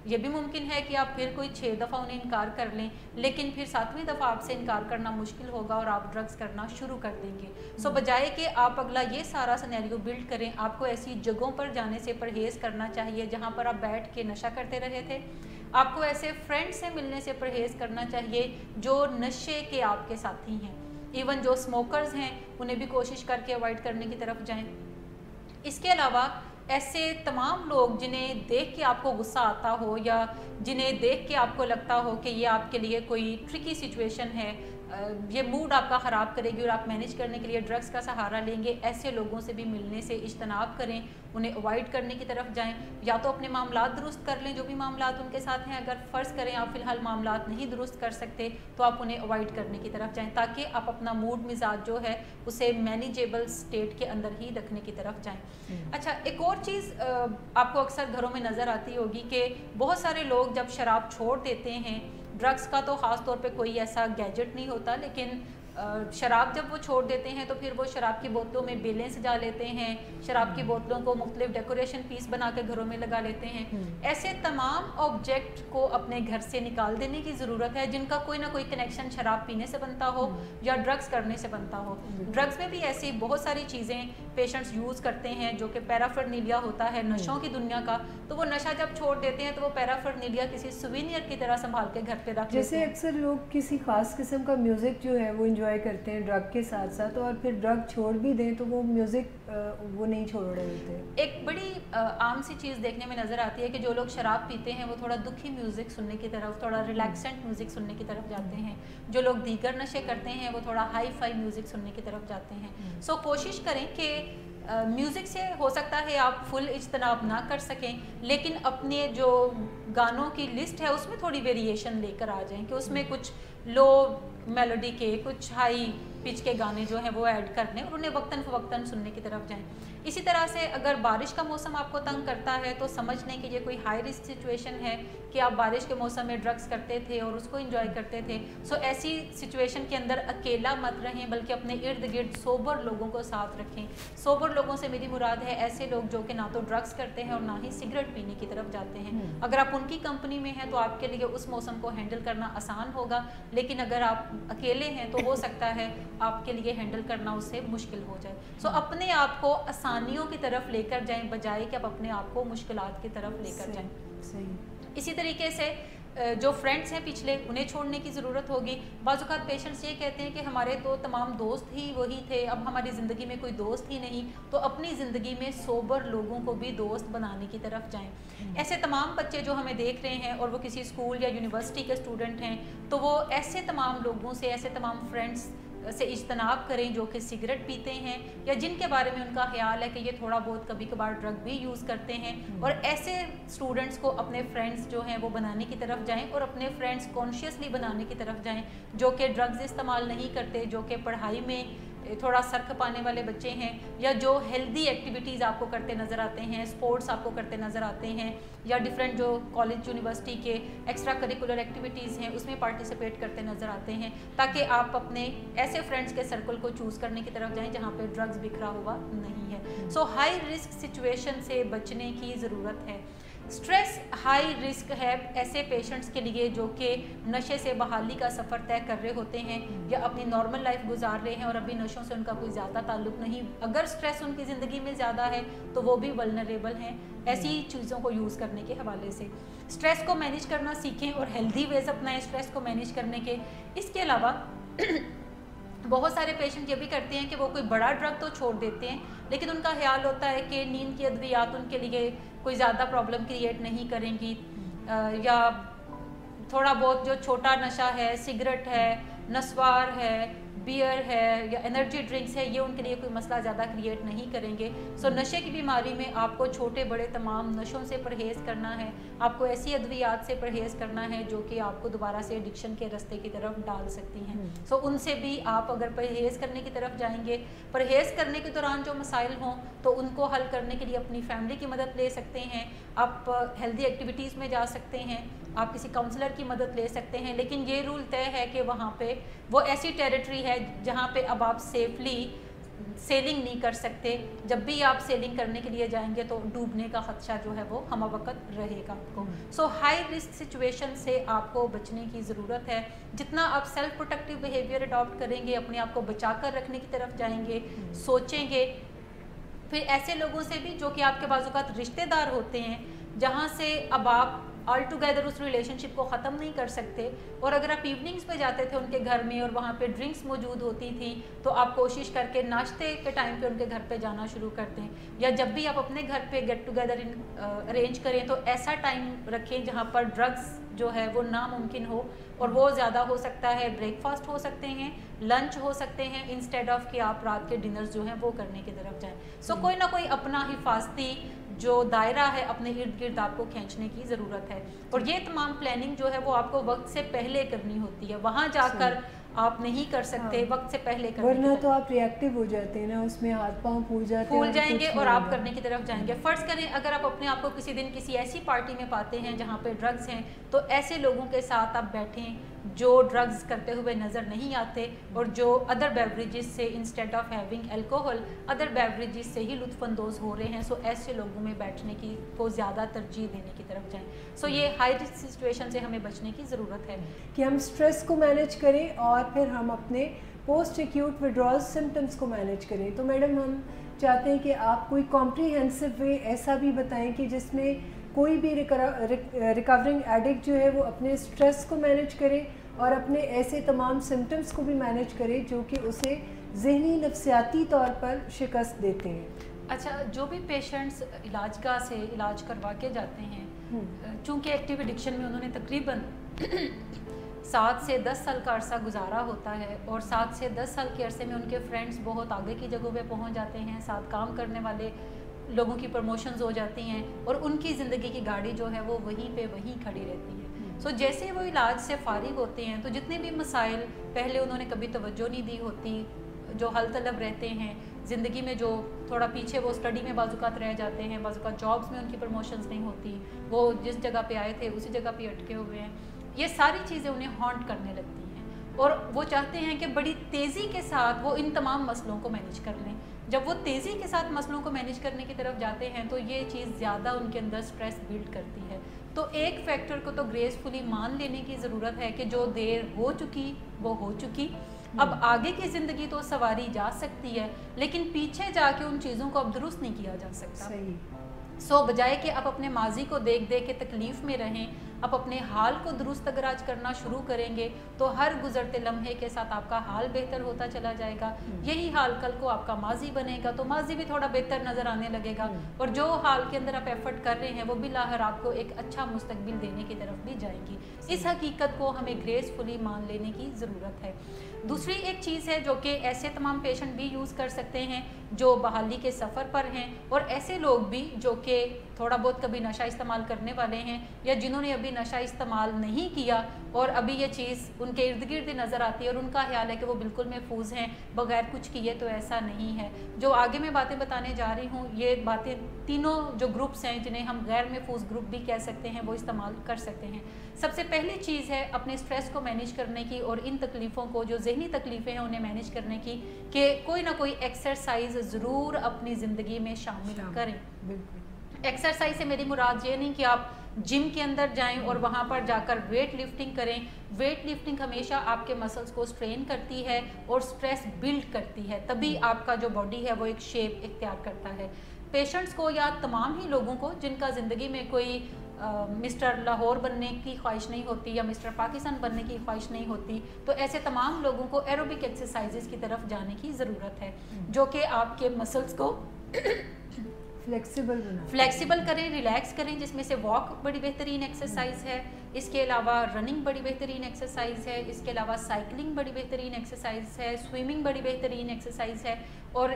یہ بھی ممکن ہے کہ آپ پھر کوئی 6 دفعہ انہیں انکار کر لیں, لیکن پھر 7ویں دفعہ آپ سے انکار کرنا مشکل ہوگا اور آپ ڈرگز کرنا شروع کر دیں گے. سو بجائے کہ آپ اگلا یہ سارا سینیریو بلڈ کریں, آپ کو ایسی جگہوں پر جانے سے پرہیز کرنا چاہیے جہاں پر آپ بیٹھ کے نشہ کرتے رہے تھے. آپ کو ایسے فرینڈ سے ملنے سے پرہیز کرنا چاہیے جو نشے کے آپ کے ساتھی ہیں. ایون جو اسموکرز ہیں انہیں بھی کوشش کر کے اوائڈ کرنے کی طرف جائیں. اس کے علاوہ ایسے تمام لوگ جنہیں دیکھ کے آپ کو غصہ آتا ہو یا جنہیں دیکھ کے آپ کو لگتا ہو کہ یہ آپ کے لیے کوئی ٹرکی سچویشن ہے, یہ موڈ آپ کا خراب کرے گی اور آپ مینیج کرنے کے لیے ڈرگس کا سہارا لیں گے, ایسے لوگوں سے بھی ملنے سے اجتناب کریں, انہیں اوائڈ کرنے کی طرف جائیں. یا تو اپنے معاملات درست کر لیں جو بھی معاملات ان کے ساتھ ہیں, اگر فرض کریں آپ فی الحال معاملات نہیں درست کر سکتے تو آپ انہیں اوائڈ کرنے کی طرف جائیں, تاکہ آپ اپنا موڈ مزاج جو ہے اسے مینیجیبل سٹیٹ کے اندر ہی رکھنے کی طرف جائیں. اچھا, ایک اور چیز آپ کو اکثر گھروں میں نظر آتی ہوگی کہ بہت سارے لوگ جب شراب چھوڑ دیتے ہیں, ڈرگس کا تو خاص طور پہ کوئی ایسا گیجٹ نہیں ہوتا, لیکن شراب جب وہ چھوڑ دیتے ہیں تو پھر وہ شراب کی بوتلوں میں بیلیں سجا لیتے ہیں, شراب کی بوتلوں کو مختلف ڈیکوریشن پیس بنا کے گھروں میں لگا لیتے ہیں. ایسے تمام آبجیکٹ کو اپنے گھر سے نکال دینے کی ضرورت ہے جن کا کوئی نہ کوئی کنیکشن شراب پینے سے بنتا ہو یا ڈرگس کرنے سے بنتا ہو. ڈرگس میں بھی ایسی بہت ساری چیزیں پیشنٹس یوز کرتے ہیں جو کہ پیرافرنیلیا ہوتا ہے نشوں کی دنیا کا, تو وہ نشہ جب چھوڑ دیتے ہیں تو وہ پیرافرنیلیا کسی سوینئر کی طرح سنبھال کے گھر پہ رکھ لیتے ہیں. جیسے اکثر لوگ کسی خاص قسم کا میوزک جو ہے وہ انجوائے کرتے ہیں ڈرگ کے ساتھ ساتھ, اور پھر ڈرگ چھوڑ بھی دیں تو وہ میوزک وہ نہیں چھوڑ رہے ہوتے. ایک بڑی عام سی چیز دیکھنے میں نظر آتی ہے کہ جو لوگ شراب پیتے ہیں وہ تھوڑا دکھی میوزک سننے کی طرف, تھوڑا ریلیکسنٹ میوزک سننے کی طرف جاتے ہیں. جو لوگ دیگر نشے کرتے ہیں وہ تھوڑا ہائی فائی میوزک سننے کی طرف جاتے ہیں. سو کوشش کریں کہ میوزک سے ہو سکتا ہے آپ فل اجتناب نہ کر سکیں, لیکن اپنے جو گانوں کی لسٹ ہے اس میں تھوڑی ویریشن لے کر آ جائیں کہ اس میں کچھ لو میلوڈی کے, کچھ ہائی پچ کے گانے جو ہیں وہ ایڈ کر لیں اور انہیں وقتاً فوقتاً سننے کی طرف جائیں. اسی طرح سے اگر بارش کا موسم آپ کو تنگ کرتا ہے تو سمجھ لیں کہ یہ کوئی ہائی رسک سچویشن ہے کہ آپ بارش کے موسم میں ڈرگس کرتے تھے اور اس کو انجوائے کرتے تھے. سو ایسی سچویشن کے اندر اکیلا مت رہیں بلکہ اپنے ارد گرد سوبر لوگوں کو ساتھ رکھیں. سوبر لوگوں سے میری مراد ہے ایسے لوگ جو کہ نہ تو ڈرگس کرتے ہیں اور نہ ہی سگریٹ پینے کی طرف جاتے ہیں. اگر آپ ان کی کمپنی میں ہیں تو آپ کے لیے اس موسم کو ہینڈل کرنا آسان ہوگا, لیکن اگر آپ اکیلے ہیں تو ہو سکتا ہے آپ کے لیے ہینڈل کرنا اس سے مشکل ہو جائے. سو اپنے آپ کو آسانیوں کی طرف لے کر جائیں بجائے کہ آپ اپنے آپ کو مشکلات کی طرف لے کر جائیں. اسی طریقے سے جو فرینڈس ہیں پچھلے انہیں چھوڑنے کی ضرورت ہوگی. بعض اوقات پیشنٹس یہ کہتے ہیں کہ ہمارے تو تمام دوست ہی وہی تھے, اب ہماری زندگی میں کوئی دوست ہی نہیں, تو اپنی زندگی میں سوبر لوگوں کو بھی دوست بنانے کی طرف جائیں. ایسے تمام بچے جو ہمیں دیکھ رہے ہیں اور وہ کسی اسکول یا یونیورسٹی کے اسٹوڈنٹ ہیں تو وہ ایسے تمام لوگوں سے, ایسے تمام فرینڈس سے اجتناب کریں جو کہ سگریٹ پیتے ہیں یا جن کے بارے میں ان کا خیال ہے کہ یہ تھوڑا بہت کبھی کبھار ڈرگ بھی یوز کرتے ہیں. اور ایسے اسٹوڈنٹس کو اپنے فرینڈس جو ہیں وہ بنانے کی طرف جائیں اور اپنے فرینڈس کانشیسلی بنانے کی طرف جائیں جو کہ ڈرگز استعمال نہیں کرتے, جو کہ پڑھائی میں تھوڑا سر کھپانے والے بچے ہیں, یا جو ہیلدی ایکٹیویٹیز آپ کو کرتے نظر آتے ہیں, اسپورٹس آپ کو کرتے نظر آتے ہیں, یا ڈفرینٹ جو کالج یونیورسٹی کے ایکسٹرا کریکولر ایکٹیویٹیز ہیں اس میں پارٹیسپیٹ کرتے نظر آتے ہیں, تاکہ آپ اپنے ایسے فرینڈس کے سرکل کو چوز کرنے کی طرف جائیں جہاں پہ ڈرگز بکھرا ہوا نہیں ہے. سو ہائی رسک سچویشن سے بچنے کی ضرورت ہے. اسٹریس ہائی رسک ہے ایسے پیشنٹس کے لیے جو کہ نشے سے بحالی کا سفر طے کر رہے ہوتے ہیں یا اپنی نارمل لائف گزار رہے ہیں اور ابھی نشوں سے ان کا کوئی زیادہ تعلق نہیں. اگر اسٹریس ان کی زندگی میں زیادہ ہے تو وہ بھی ولنریبل ہیں ایسی چیزوں کو یوز کرنے کے حوالے سے. اسٹریس کو مینیج کرنا سیکھیں اور ہیلدی ویز اپنائیں اسٹریس کو مینیج کرنے کے. اس کے علاوہ بہت سارے پیشنٹ یہ بھی کرتے ہیں کہ وہ کوئی بڑا ڈرگ تو چھوڑ دیتے ہیں لیکن ان کا خیال ہوتا ہے کہ نیند کی ادویات ان کے لیے کوئی زیادہ پرابلم کریٹ نہیں کریں گی, یا تھوڑا بہت جو چھوٹا نشہ ہے, سگریٹ ہے, نسوار ہے, بیئر ہے یا انرجی ڈرنکس ہے, یہ ان کے لیے کوئی مسئلہ زیادہ کریٹ نہیں کریں گے. سو نشے کی بیماری میں آپ کو چھوٹے بڑے تمام نشوں سے پرہیز کرنا ہے, آپ کو ایسی ادویات سے پرہیز کرنا ہے جو کہ آپ کو دوبارہ سے ایڈکشن کے رستے کی طرف ڈال سکتی ہیں. سو ان سے بھی آپ اگر پرہیز کرنے کی طرف جائیں گے, پرہیز کرنے کے دوران جو مسائل ہوں تو ان کو حل کرنے کے لیے اپنی فیملی کی مدد لے سکتے ہیں, آپ ہیلدی ایکٹیویٹیز میں جا سکتے ہیں, آپ کسی کاؤنسلر کی مدد لے سکتے ہیں. لیکن یہ رول طے ہے کہ وہاں پہ وہ ایسی ٹیریٹری ہے جہاں پہ اب آپ سیفلی سیلنگ نہیں کر سکتے. جب بھی آپ سیلنگ کرنے کے لیے جائیں گے تو ڈوبنے کا خدشہ جو ہے وہ ہمہ وقت رہے گا آپ کو. سو ہائی رسک سچویشن سے آپ کو بچنے کی ضرورت ہے. جتنا آپ سیلف پروٹیکٹیو بیہیویئر اڈاپٹ کریں گے, اپنے آپ کو بچا کر رکھنے کی طرف جائیں گے, سوچیں گے. پھر ایسے لوگوں سے بھی جو کہ آپ کے بعض اوقات رشتے دار ہوتے ہیں جہاں سے اب آپ آل ٹوگیدر اس ریلیشن شپ کو ختم نہیں کر سکتے, اور اگر آپ ایوننگز پہ جاتے تھے ان کے گھر میں اور وہاں پہ ڈرنکس موجود ہوتی تھیں تو آپ کوشش کر کے ناشتے کے ٹائم پہ ان کے گھر پہ جانا شروع کر دیں, یا جب بھی آپ اپنے گھر پہ گیٹ ٹوگیدر ارینج کریں تو ایسا ٹائم رکھیں جہاں پر ڈرگس جو ہے وہ ناممکن ہو, اور وہ زیادہ ہو سکتا ہے بریک فاسٹ ہو سکتے ہیں, لنچ ہو سکتے ہیں, انسٹیڈ آف کہ آپ رات کے ڈنرز جو ہیں وہ کرنے کی طرف جائیں. سو کوئی نہ کوئی اپنا حفاظتی جو دائرہ ہے اپنے ارد گرد آپ کو کھینچنے کی ضرورت ہے, اور یہ تمام پلاننگ جو ہے وہ آپ کو وقت سے پہلے کرنی ہوتی ہے. وہاں جا کر آپ نہیں کر سکتے, وقت سے پہلے کرنے, ورنہ تو آپ ری ایکٹیو ہو جاتے ہیں نا, اس میں ہاتھ پاؤں پھول جائیں گے اور آپ کرنے کی طرف جائیں گے. فرض کریں اگر آپ اپنے آپ کو کسی دن کسی ایسی پارٹی میں پاتے ہیں جہاں پہ ڈرگز ہیں تو ایسے لوگوں کے ساتھ آپ بیٹھیں جو ڈرگز کرتے ہوئے نظر نہیں آتے اور جو ادر بیوریجز سے instead of having alcohol other beverages سے ہی لطف اندوز ہو رہے ہیں. سو ایسے لوگوں میں بیٹھنے کی کو زیادہ ترجیح دینے کی طرف جائیں. سو یہ ہائی رسک سچویشن سے ہمیں بچنے کی ضرورت ہے کہ ہم اسٹریس کو مینیج کریں اور پھر ہم اپنے پوسٹ ایکیوٹ ودرول سمٹمس کو مینیج کریں. تو میڈم ہم چاہتے ہیں کہ آپ کوئی کمپریہنسو وے ایسا بھی بتائیں کہ جس میں کوئی بھی ریکورنگ ایڈکٹ جو ہے وہ اپنے اسٹریس کو مینیج کرے اور اپنے ایسے تمام سمٹمس کو بھی مینیج کرے جو کہ اسے ذہنی نفسیاتی طور پر شکست دیتے ہیں. اچھا, جو بھی پیشنٹس علاج گاہ سے علاج کروا کے جاتے ہیں, چونکہ ایکٹیو ایڈکشن میں انہوں نے تقریباً 7 سے 10 سال کا عرصہ گزارا ہوتا ہے, اور 7 سے 10 سال کے عرصے میں ان کے فرینڈس بہت آگے کی جگہوں پہ پہنچ جاتے ہیں, ساتھ کام کرنے والے لوگوں کی پروموشنز ہو جاتی ہیں, اور ان کی زندگی کی گاڑی جو ہے وہ وہیں پہ وہیں کھڑی رہتی ہے. سو جیسے وہ علاج سے فارغ ہوتے ہیں تو جتنے بھی مسائل پہلے انہوں نے کبھی توجہ نہیں دی ہوتی, جو حل طلب رہتے ہیں زندگی میں, جو تھوڑا پیچھے وہ اسٹڈی میں بعض اوقات رہ جاتے ہیں, بعض اوقات جابس میں ان کی پروموشنز نہیں ہوتی, وہ جس جگہ پہ آئے تھے اسی جگہ پہ اٹکے ہوئے ہیں, یہ ساری چیزیں انہیں ہانٹ کرنے لگتی ہیں اور وہ چاہتے ہیں کہ بڑی تیزی کے ساتھ وہ ان تمام مسئلوں کو مینیج کر لیں. جب وہ تیزی کے ساتھ مسئلوں کو مینیج کرنے کی طرف جاتے ہیں تو یہ چیز زیادہ ان کے اندر سٹریس بلڈ کرتی ہے. تو ایک فیکٹر کو تو گریسفلی مان لینے کی ضرورت ہے کہ جو دیر ہو چکی وہ ہو چکی, اب آگے کی زندگی تو سواری جا سکتی ہے لیکن پیچھے جا کے ان چیزوں کو اب درست نہیں کیا جا سکتا. سو بجائے کہ آپ اپنے ماضی کو دیکھ دیکھ کے تکلیف میں رہیں, آپ اپنے حال کو درست اگر آج کرنا شروع کریں گے تو ہر گزرتے لمحے کے ساتھ آپ کا حال بہتر ہوتا چلا جائے گا. یہی حال کل کو آپ کا ماضی بنے گا تو ماضی بھی تھوڑا بہتر نظر آنے لگے گا, اور جو حال کے اندر آپ ایفرٹ کر رہے ہیں وہ بالآخر آپ کو ایک اچھا مستقبل دینے کی طرف بھی جائیں گی. اس حقیقت کو ہمیں گریسفلی مان لینے کی ضرورت ہے. دوسری ایک چیز ہے جو کہ ایسے تمام پیشنٹ بھی یوز کر سکتے ہیں جو بحالی کے سفر پر ہیں، اور ایسے لوگ بھی جو کہ تھوڑا بہت کبھی نشہ استعمال کرنے والے ہیں، یا جنہوں نے ابھی نشہ استعمال نہیں کیا اور ابھی یہ چیز ان کے ارد گرد نظر آتی ہے اور ان کا خیال ہے کہ وہ بالکل محفوظ ہیں بغیر کچھ کیے، تو ایسا نہیں ہے۔ جو آگے میں باتیں بتانے جا رہی ہوں، یہ باتیں تینوں جو گروپس ہیں جنہیں ہم غیر محفوظ گروپ بھی کہہ سکتے ہیں، وہ استعمال کر سکتے ہیں۔ سب سے پہلی چیز ہے اپنے سٹریس کو مینیج کرنے کی، اور ان تکلیفوں کو جو ذہنی تکلیفیں ہیں انہیں مینیج کرنے کی، کہ کوئی نہ کوئی ایکسرسائز ضرور اپنی زندگی میں شامل کریں۔ ایکسرسائز سے میری مراد یہ نہیں کہ آپ جم کے اندر جائیں اور وہاں پر جا کر ویٹ لفٹنگ کریں۔ ویٹ لفٹنگ ہمیشہ آپ کے مسلز کو سٹرین کرتی ہے اور سٹریس بلڈ کرتی ہے، تبھی آپ کا جو باڈی ہے وہ ایک شیپ اختیار کرتا ہے۔ پیشنٹس کو یا تمام ہی لوگوں کو جن کا زندگی میں کوئی مسٹر لاہور بننے کی خواہش نہیں ہوتی یا مسٹر پاکستان بننے کی خواہش نہیں ہوتی، تو ایسے تمام لوگوں کو ایروبک ایکسرسائزز کی طرف جانے کی ضرورت ہے، جو کہ آپ کے مسلز کو فلیکسیبل کریں، ریلیکس کریں، جس میں سے واک بڑی بہترین ایکسرسائز ہے، اس کے علاوہ رننگ بڑی بہترین ایکسرسائز ہے، اس کے علاوہ سائیکلنگ بڑی بہترین ایکسرسائز ہے، سوئمنگ بڑی بہترین ایکسرسائز ہے، اور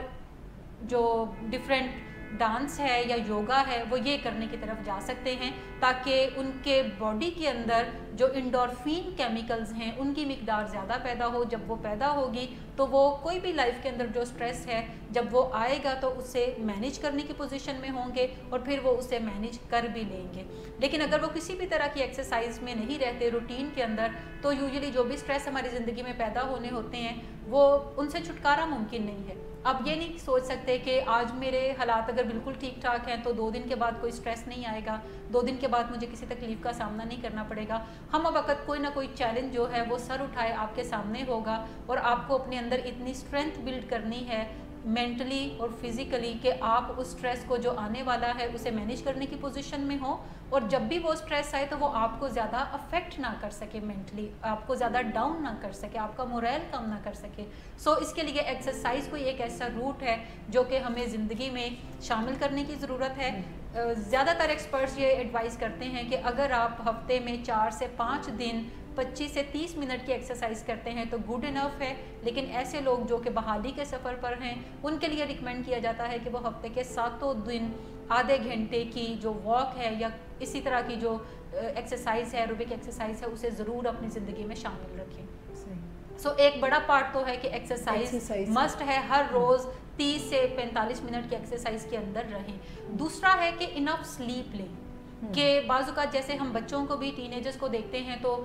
جو ڈفرینٹ ڈانس ہے یا یوگا ہے وہ یہ کرنے کی طرف جا سکتے ہیں، تاکہ ان کے باڈی کے اندر جو انڈورفین کیمیکلز ہیں ان کی مقدار زیادہ پیدا ہو۔ جب وہ پیدا ہوگی تو وہ کوئی بھی لائف کے اندر جو سٹریس ہے جب وہ آئے گا تو اسے مینیج کرنے کی پوزیشن میں ہوں گے، اور پھر وہ اسے مینیج کر بھی لیں گے۔ لیکن اگر وہ کسی بھی طرح کی ایکسرسائز میں نہیں رہتے روٹین کے اندر، تو یوزلی جو بھی سٹریس ہماری زندگی میں پیدا ہونے ہوتے ہیں وہ ان سے چھٹکارا ممکن نہیں ہے۔ اب یہ نہیں سوچ سکتے کہ آج میرے حالات اگر بالکل ٹھیک ٹھاک ہیں تو 2 دن کے بعد کوئی سٹریس نہیں آئے گا، 2 دن کے بعد مجھے کسی تکلیف کا سامنا نہیں کرنا پڑے گا۔ ہم وقت کوئی نہ کوئی چیلنج جو ہے وہ سر اٹھائے آپ کے سامنے ہوگا، اور آپ کو اپنے اندر اتنی اسٹرینتھ بلڈ کرنی ہے مینٹلی اور فزیکلی کہ آپ اس سٹریس کو جو آنے والا ہے اسے مینیج کرنے کی پوزیشن میں ہوں، اور جب بھی وہ سٹریس آئے تو وہ آپ کو زیادہ افیکٹ نہ کر سکے، مینٹلی آپ کو زیادہ ڈاؤن نہ کر سکے، آپ کا موریل کم نہ کر سکے۔ سو اس کے لیے ایکسرسائز کوئی ایک ایسا روٹ ہے جو کہ ہمیں زندگی میں شامل کرنے کی ضرورت ہے۔ زیادہ تر ایکسپرٹس یہ ایڈوائز کرتے ہیں کہ اگر آپ ہفتے میں 4 سے 5 دن 25 سے 30 منٹ کی ایکسرسائز کرتے ہیں تو گڈ انف ہے، لیکن ایسے لوگ جو کہ بحالی کے سفر پر ہیں ان کے لیے ریکمینڈ کیا جاتا ہے کہ وہ ہفتے کے 7 دن آدھے گھنٹے کی جو واک ہے یا اسی طرح کی جو ایکسرسائز ہے، ایروبک ایکسرسائز ہے، اسے ضرور اپنی زندگی میں شامل رکھیں۔ سو ایک بڑا پارٹ تو ہے کہ ایکسرسائز مسٹ ہے، ہر روز 30 سے 45 منٹ کی ایکسرسائز کے اندر رہیں۔ دوسرا ہے کہ انف سلیپ لیں، کہ بعض اوقات جیسے ہم بچوں کو بھی ٹین ایجرز کو دیکھتے ہیں تو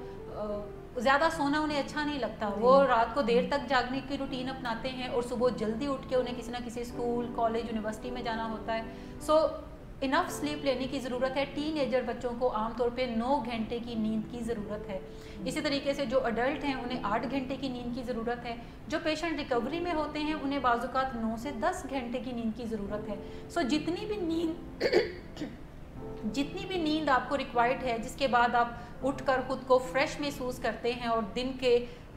زیادہ سونا انہیں اچھا نہیں لگتا، وہ رات کو دیر تک جاگنے کی روٹین اپناتے ہیں اور صبح جلدی اٹھ کے انہیں کسی نہ کسی اسکول، کالج، یونیورسٹی میں جانا ہوتا ہے۔ سو انف سلیپ لینے کی ضرورت ہے۔ ٹین ایجر بچوں کو عام طور پہ 9 گھنٹے کی نیند کی ضرورت ہے۔ اسی طریقے سے جو اڈلٹ ہیں انہیں 8 گھنٹے کی نیند کی ضرورت ہے۔ جو پیشنٹ ریکوری میں ہوتے ہیں انہیں بعض اوقات 9 سے 10 گھنٹے کی نیند کی ضرورت ہے۔ سو جتنی بھی نیند آپ کو ریکوائرڈ ہے، جس کے بعد آپ اٹھ کر خود کو فریش محسوس کرتے ہیں اور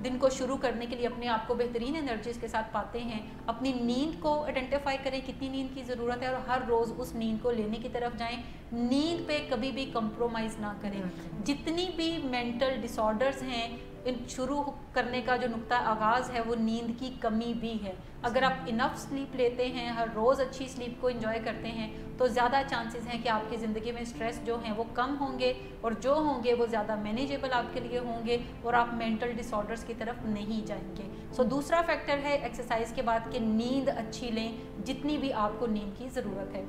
دن کو شروع کرنے کے لیے اپنے آپ کو بہترین انرجیز کے ساتھ پاتے ہیں، اپنی نیند کو آئیڈینٹیفائی کریں کتنی نیند کی ضرورت ہے اور ہر روز اس نیند کو لینے کی طرف جائیں۔ نیند پہ کبھی بھی کمپرومائز نہ کریں۔ جتنی بھی مینٹل ڈس آرڈرز ہیں ان شروع کرنے کا جو نقطہ آغاز ہے وہ نیند کی کمی بھی ہے۔ اگر آپ انف سلیپ لیتے ہیں، ہر روز اچھی سلیپ کو انجوائے کرتے ہیں، تو زیادہ چانسز ہیں کہ آپ کی زندگی میں سٹریس جو ہیں وہ کم ہوں گے، اور جو ہوں گے وہ زیادہ مینیجیبل آپ کے لیے ہوں گے، اور آپ مینٹل ڈس آرڈرز کی طرف نہیں جائیں گے۔ سو دوسرا فیکٹر ہے ایکسرسائز کے بعد کہ نیند اچھی لیں، جتنی بھی آپ کو نیند کی ضرورت ہے۔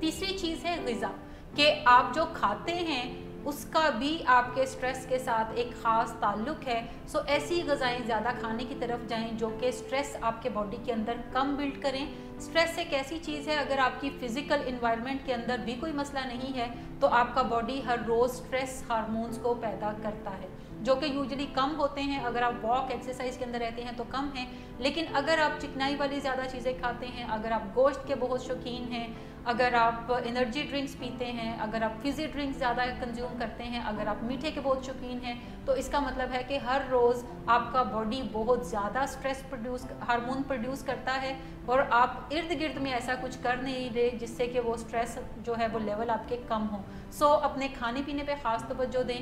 تیسری چیز ہے غذا، کہ آپ جو کھاتے ہیں اس کا بھی آپ کے سٹریس کے ساتھ ایک خاص تعلق ہے۔ سو ایسی غذائیں زیادہ کھانے کی طرف جائیں جو کہ سٹریس آپ کے باڈی کے اندر کم بلڈ کریں۔ سٹریس ایک ایسی چیز ہے، اگر آپ کی فزیکل انوائرمنٹ کے اندر بھی کوئی مسئلہ نہیں ہے تو آپ کا باڈی ہر روز سٹریس ہارمونز کو پیدا کرتا ہے، جو کہ یوزلی کم ہوتے ہیں۔ اگر آپ واک ایکسرسائز کے اندر رہتے ہیں تو کم ہیں، لیکن اگر آپ چکنائی والی زیادہ چیزیں کھاتے ہیں، اگر آپ گوشت کے بہت شوقین ہیں، اگر آپ انرجی ڈرنکس پیتے ہیں، اگر آپ فزی ڈرنکس زیادہ کنزیوم کرتے ہیں، اگر آپ میٹھے کے بہت شوقین ہیں، تو اس کا مطلب ہے کہ ہر روز آپ کا باڈی بہت زیادہ سٹریس ہارمون پروڈیوس کرتا ہے، اور آپ ارد گرد میں ایسا کچھ کر نہیں رہے جس سے کہ وہ سٹریس جو ہے وہ لیول آپ کے کم ہوں. سو اپنے کھانے پینے پہ خاص توجہ دیں،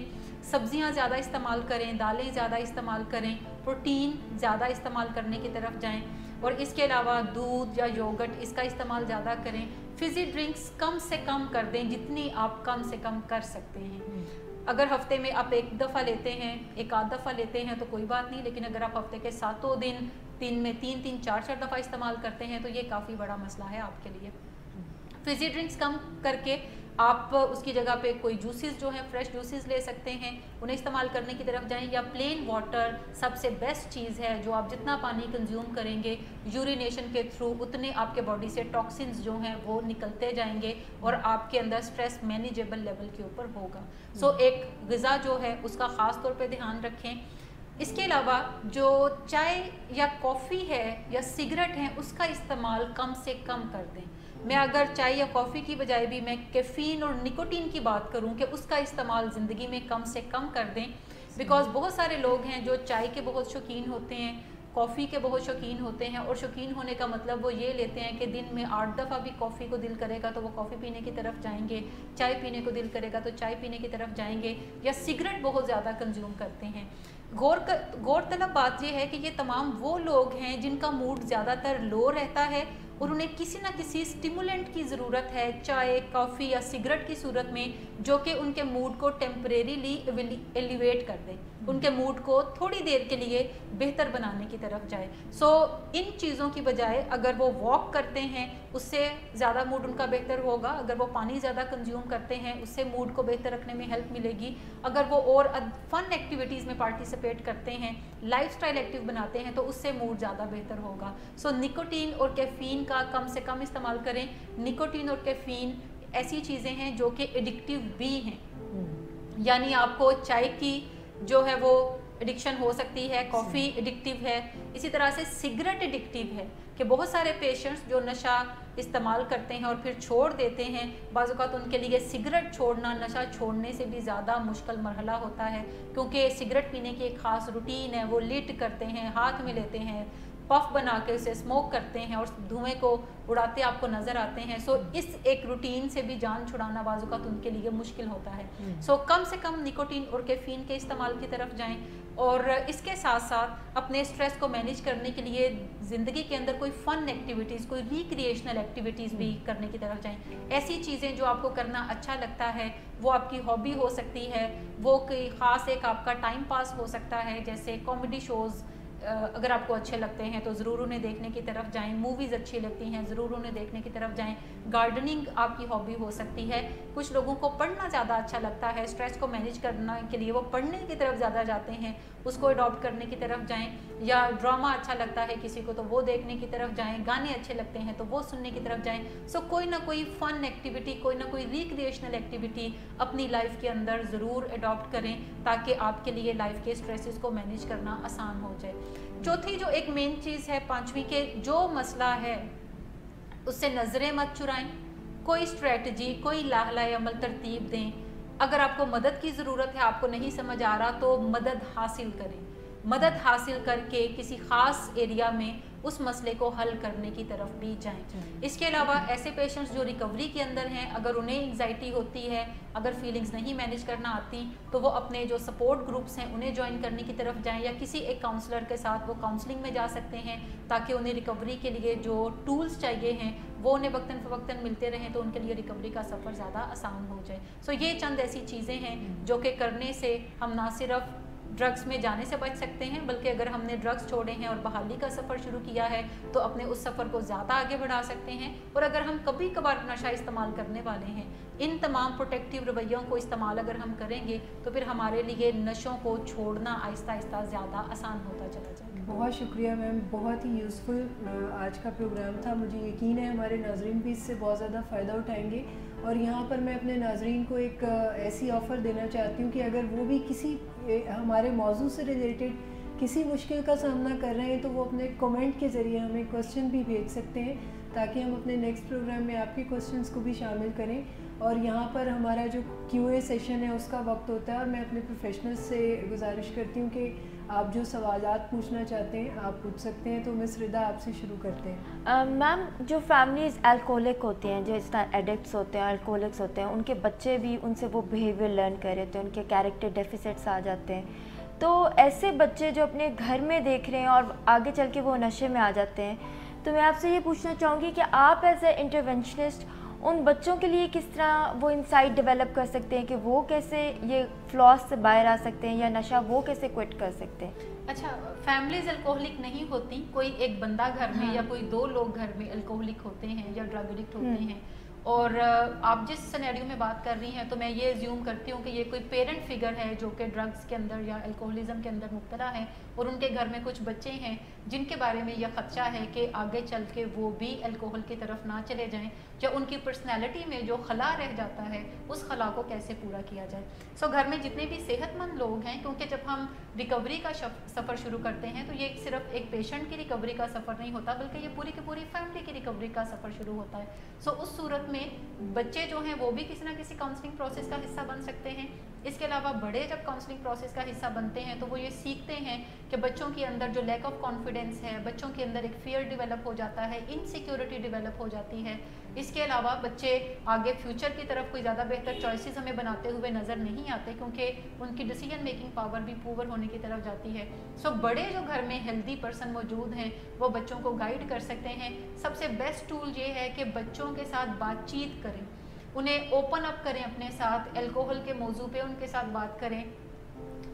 سبزیاں زیادہ استعمال کریں، دالیں زیادہ استعمال کریں، پروٹین زیادہ استعمال کرنے کی طرف جائیں، اور اس کے علاوہ دودھ یا یوگرٹ اس کا استعمال زیادہ کریں. فزی ڈرنکس کم سے کم کر دیں جتنی آپ کم سے کم کر سکتے ہیں. اگر ہفتے میں آپ ایک دفعہ لیتے ہیں، ایک آدھ دفعہ لیتے ہیں تو کوئی بات نہیں، لیکن اگر آپ ہفتے کے 7 دن میں 3-4 دفعہ استعمال کرتے ہیں تو یہ کافی بڑا مسئلہ ہے آپ کے لیے. فزی ڈرنکس کم کر کے آپ اس کی جگہ پہ کوئی جوسز جو ہیں فریش جوسز لے سکتے ہیں، انہیں استعمال کرنے کی طرف جائیں، یا پلین واٹر سب سے بیسٹ چیز ہے. جو آپ جتنا پانی کنزیوم کریں گے یورینیشن کے تھرو اتنے آپ کے باڈی سے ٹاکسنز جو ہیں وہ نکلتے جائیں گے اور آپ کے اندر سٹریس مینیجیبل لیول کے اوپر ہوگا. سو ایک غذا جو ہے اس کا خاص طور پہ دھیان رکھیں. اس کے علاوہ جو چائے یا کافی ہے یا سگریٹ ہیں اس کا استعمال کم سے کم کر دیں. میں اگر چائے یا کافی کی بجائے بھی میں کیفین اور نکوٹین کی بات کروں کہ اس کا استعمال زندگی میں کم سے کم کر دیں. بیکاز بہت سارے لوگ ہیں جو چائے کے بہت شوقین ہوتے ہیں، کافی کے بہت شوقین ہوتے ہیں، اور شوقین ہونے کا مطلب وہ یہ لیتے ہیں کہ دن میں 8 دفعہ بھی کافی کو دل کرے گا تو وہ کافی پینے کی طرف جائیں گے، چائے پینے کو دل کرے گا تو چائے پینے کی طرف جائیں گے، یا سگریٹ بہت زیادہ کنزیوم کرتے ہیں. غور طلب بات یہ ہے کہ یہ تمام وہ لوگ ہیں جن کا موڈ زیادہ تر لو رہتا ہے اور انہیں کسی نہ کسی سٹیمولنٹ کی ضرورت ہے چائے، کافی یا سگریٹ کی صورت میں، جو کہ ان کے موڈ کو ٹیمپریریلی ایلیویٹ کر دے، ان کے موڈ کو تھوڑی دیر کے لیے بہتر بنانے کی طرف جائے. سو ان چیزوں کی بجائے اگر وہ واک کرتے ہیں اس سے زیادہ موڈ ان کا بہتر ہوگا. اگر وہ پانی زیادہ کنزیوم کرتے ہیں اس سے موڈ کو بہتر رکھنے میں ہیلپ ملے گی. اگر وہ اور فن ایکٹیویٹیز میں پارٹیسپیٹ کرتے ہیں، لائف سٹائل ایکٹیو بناتے ہیں تو اس سے موڈ زیادہ بہتر ہوگا. سو نکوٹین اور کیفین کا کم سے کم استعمال کریں. نکوٹین اور کیفین ایسی چیزیں ہیں جو کہ ایڈکٹیو بھی ہیں، یعنی آپ کو چائے کی جو ہے وہ ایڈکشن ہو سکتی ہے، کافی ایڈکٹیو ہے، اسی طرح سے سگریٹ ایڈکٹیو ہے کہ بہت سارے پیشنٹس جو نشہ استعمال کرتے ہیں اور پھر چھوڑ دیتے ہیں، بعض اوقات ان کے لیے سگریٹ چھوڑنا نشہ چھوڑنے سے بھی زیادہ مشکل مرحلہ ہوتا ہے، کیونکہ سگریٹ پینے کی ایک خاص روٹین ہے. وہ لیٹ کرتے ہیں، ہاتھ میں لیتے ہیں، پف بنا کے اسے اسموک کرتے ہیں اور دھوئیں کو اڑاتے آپ کو نظر آتے ہیں. سو اس ایک روٹین سے بھی جان چھڑانا بعض اوقات ان کے لیے مشکل ہوتا ہے. سو کم سے کم نکوٹین اور کیفین کے استعمال کی طرف جائیں، اور اس کے ساتھ ساتھ اپنے اسٹریس کو مینیج کرنے کے لیے زندگی کے اندر کوئی فن ایکٹیویٹیز، کوئی ریکریشنل ایکٹیویٹیز بھی کرنے کی طرف جائیں. ایسی چیزیں جو آپ کو کرنا اچھا لگتا ہے، وہ آپ کی ہابی ہو سکتی ہے، وہ کوئی خاص ایک آپ کا ٹائم پاس ہو سکتا ہے، جیسے کامیڈی شوز اگر آپ کو اچھے لگتے ہیں تو ضرور انہیں دیکھنے کی طرف جائیں. موویز اچھی لگتی ہیں ضرور انہیں دیکھنے کی طرف جائیں. گارڈننگ آپ کی ہابی ہو سکتی ہے. کچھ لوگوں کو پڑھنا زیادہ اچھا لگتا ہے، اسٹریس کو مینیج کرنے کے لیے وہ پڑھنے کی طرف زیادہ جاتے ہیں، اس کو اڈاپٹ کرنے کی طرف جائیں. یا ڈرامہ اچھا لگتا ہے کسی کو تو وہ دیکھنے کی طرف جائیں. گانے اچھے لگتے ہیں تو وہ سننے کی طرف جائیں. سو کوئی نہ کوئی فن ایکٹیویٹی، کوئی نہ کوئی ریکریشنل ایکٹیویٹی اپنی لائف کے اندر ضرور اڈاپٹ کریں تاکہ آپ کے لیے لائف کے اسٹریسز کو مینیج کرنا آسان ہو جائے. چوتھی جو ایک مین چیز ہے، پانچویں کے جو مسئلہ ہے اس سے نظریں مت چرائیں. کوئی اسٹریٹجی، کوئی لاحلہ عمل ترتیب دیں. اگر آپ کو مدد کی ضرورت ہے، آپ کو نہیں سمجھ آ رہا تو مدد حاصل کریں. مدد حاصل کر کے کسی خاص ایریا میں اس مسئلے کو حل کرنے کی طرف بھی جائیں. اس کے علاوہ ایسے پیشنٹس جو ریکوری کے اندر ہیں، اگر انہیں انگزائٹی ہوتی ہے، اگر فیلنگز نہیں مینیج کرنا آتی تو وہ اپنے جو سپورٹ گروپس ہیں انہیں جوائن کرنے کی طرف جائیں، یا کسی ایک کاؤنسلر کے ساتھ وہ کاؤنسلنگ میں جا سکتے ہیں تاکہ انہیں ریکوری کے لیے جو ٹولز چاہیے ہیں وہ انہیں وقتاً فوقتاً ملتے رہیں تو ان کے لیے ریکوری کا سفر زیادہ آسان ہو جائے. سو یہ چند ایسی چیزیں ہیں جو کہ کرنے سے ہم نہ صرف ڈرگس میں جانے سے بچ سکتے ہیں، بلکہ اگر ہم نے ڈرگس چھوڑے ہیں اور بحالی کا سفر شروع کیا ہے تو اپنے اس سفر کو زیادہ آگے بڑھا سکتے ہیں. اور اگر ہم کبھی کبھار نشہ استعمال کرنے والے ہیں، ان تمام پروٹیکٹیو رویوں کو استعمال اگر ہم کریں گے تو پھر ہمارے لیے نشوں کو چھوڑنا آہستہ آہستہ زیادہ آسان ہوتا چلا جائے گا. بہت شکریہ میم، بہت ہی یوزفل آج کا پروگرام تھا. مجھے یقین ہے ہمارے ناظرین بھی اس سے بہت زیادہ فائدہ اٹھائیں گے. اور یہاں پر میں اپنے ناظرین کو ایک ایسی آفر دینا چاہتی ہوں کہ اگر وہ بھی کسی ہمارے موضوع سے ریلیٹڈ کسی مشکل کا سامنا کر رہے ہیں تو وہ اپنے کومنٹ کے ذریعے ہمیں کوسچن بھی بھیج سکتے ہیں تاکہ ہم اپنے نیکسٹ پروگرام میں آپ کے کوسچنس کو بھی شامل کریں. اور یہاں پر ہمارا جو QA سیشن ہے اس کا وقت ہوتا ہے, اور میں اپنے پروفیشنل سے گزارش کرتی ہوں کہ آپ جو سوالات پوچھنا چاہتے ہیں آپ پوچھ سکتے ہیں. تو مس ردا آپ سے شروع کرتے ہیں. میم جو فیملیز الکوہولک ہوتی ہیں, جو اس طرح ایڈکٹس ہوتے ہیں, الکوہولکس ہوتے ہیں, ان کے بچے بھی ان سے وہ بیہیویئر لرن کر رہے ہوتے ہیں, ان کے کیریکٹر ڈیفیسٹس آ جاتے ہیں. تو ایسے بچے جو اپنے گھر میں دیکھ رہے ہیں اور آگے چل کے وہ نشے میں آ جاتے ہیں, تو میں آپ سے یہ پوچھنا چاہوں گی کہ آپ ایز اے انٹرونشنسٹ ان بچوں کے لیے کس طرح وہ انسائٹ ڈیولپ کر سکتے ہیں کہ وہ کیسے یہ فلاس سے باہر آ سکتے ہیں, یا نشہ وہ کیسے کوئٹ کر سکتے ہیں؟ اچھا, فیملیز الکوہلک نہیں ہوتی, کوئی ایک بندہ گھر میں یا کوئی 2 لوگ گھر میں الکوہلک ہوتے ہیں یا ڈرگ ایڈکٹ ہوتے ہیں. اور آپ جس سینیریو میں بات کر رہی ہیں تو میں یہ ایزیوم کرتی ہوں کہ یہ کوئی پیرنٹ فگر ہے جو کہ ڈرگس کے اندر یا الکوہلزم کے اندر مبتلا ہے, اور ان کے گھر میں کچھ بچے ہیں جن کے بارے میں یہ خدشہ ہے کہ آگے چل کے وہ بھی الکوہل کی طرف نہ چلے جائیں, یا ان کی پرسنالٹی میں جو خلا رہ جاتا ہے اس خلا کو کیسے پورا کیا جائے. سو گھر میں جتنے بھی صحت مند لوگ ہیں, کیونکہ جب ہم ریکوری کا سفر شروع کرتے ہیں تو یہ صرف ایک پیشنٹ کی ریکوری کا سفر نہیں ہوتا, بلکہ یہ پوری کی پوری فیملی کی ریکوری کا سفر شروع ہوتا ہے. سو اس صورت میں بچے جو ہیں وہ بھی کسی نہ کسی کاؤنسلنگ پروسیس کا حصہ بن سکتے ہیں. اس کے علاوہ بڑے جب کاؤنسلنگ پروسیس کا حصہ بنتے ہیں تو وہ یہ سیکھتے ہیں کہ بچوں کے اندر جو لیک آف کانفیڈنس ہے, بچوں کے اندر ایک فیئر ڈیولپ ہو جاتا ہے, انسیکیورٹی ڈیولپ ہو جاتی ہے. اس کے علاوہ بچے آگے فیوچر کی طرف کوئی زیادہ بہتر چوائسیز ہمیں بناتے ہوئے نظر نہیں آتے, کیونکہ ان کی ڈیسیجن میکنگ پاور بھی پور ہونے کی طرف جاتی ہے. سو بڑے جو گھر میں ہیلدی پرسن موجود ہیں وہ بچوں کو گائیڈ کر سکتے ہیں. سب سے بیسٹ ٹول یہ ہے کہ بچوں کے ساتھ بات چیت کریں, انہیں اوپن اپ کریں اپنے ساتھ, الکوہل کے موضوع پہ ان کے ساتھ بات کریں,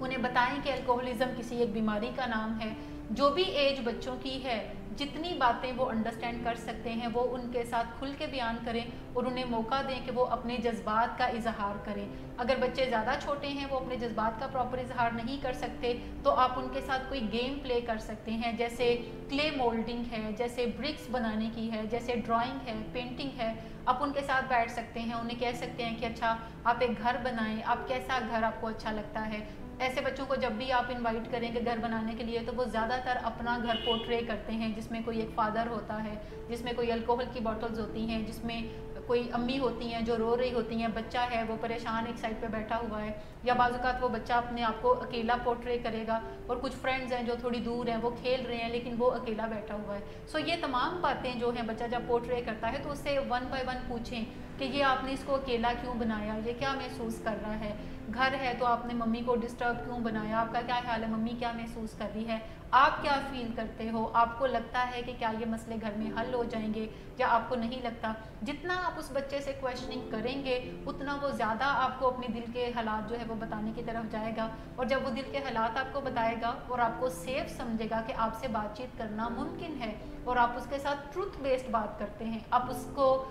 انہیں بتائیں کہ الکوہلزم کسی ایک بیماری کا نام ہے. جو بھی ایج بچوں کی ہے, جتنی باتیں وہ انڈرسٹینڈ کر سکتے ہیں وہ ان کے ساتھ کھل کے بیان کریں, اور انہیں موقع دیں کہ وہ اپنے جذبات کا اظہار کریں. اگر بچے زیادہ چھوٹے ہیں, وہ اپنے جذبات کا پراپر اظہار نہیں کر سکتے, تو آپ ان کے ساتھ کوئی گیم پلے کر سکتے ہیں, جیسے کلے مولڈنگ ہے, جیسے برکس بنانے کی ہے, جیسے ڈرائنگ ہے, پینٹنگ ہے. آپ ان کے ساتھ بیٹھ سکتے ہیں, انہیں کہہ سکتے ہیں کہ اچھا آپ ایک گھر بنائیں, آپ کیسا گھر آپ کو اچھا لگتا ہے. ایسے بچوں کو جب بھی آپ انوائٹ کریں گے گھر بنانے کے لیے, تو وہ زیادہ تر اپنا گھر پورٹرے کرتے ہیں, جس میں کوئی ایک فادر ہوتا ہے, جس میں کوئی الکوہل کی بوٹلز ہوتی ہیں, جس میں کوئی امی ہوتی ہیں جو رو رہی ہوتی ہیں, بچہ ہے وہ پریشان ایک سائڈ پہ بیٹھا ہوا ہے, یا بعض اوقات وہ بچہ اپنے آپ کو اکیلا پورٹرے کرے گا, اور کچھ فرینڈز ہیں جو تھوڑی دور ہیں وہ کھیل رہے ہیں لیکن وہ اکیلا بیٹھا ہوا ہے. سو یہ تمام باتیں جو ہیں بچہ جب پورٹرے کرتا ہے تو اس سے 1 by 1 پوچھیں کہ یہ آپ نے اس کو اکیلا کیوں بنایا, یہ کیا محسوس کر رہا ہے. گھر ہے تو آپ نے ممی کو ڈسٹرب کیوں بنایا, آپ کا کیا خیال ہے, ممی کیا محسوس کر رہی ہے, آپ کیا فیل کرتے ہو, آپ کو لگتا ہے کہ کیا یہ مسئلے گھر میں حل ہو جائیں گے یا آپ کو نہیں لگتا. جتنا آپ اس بچے سے کویشچننگ کریں گے اتنا وہ زیادہ آپ کو اپنے دل کے حالات جو ہے وہ بتانے کی طرف جائے گا, اور جب وہ دل کے حالات آپ کو بتائے گا اور آپ کو سیف سمجھے گا کہ آپ سے بات چیت کرنا ممکن ہے, اور آپ اس کے ساتھ ٹروتھ بیسڈ بات کرتے ہیں, آپ اس کو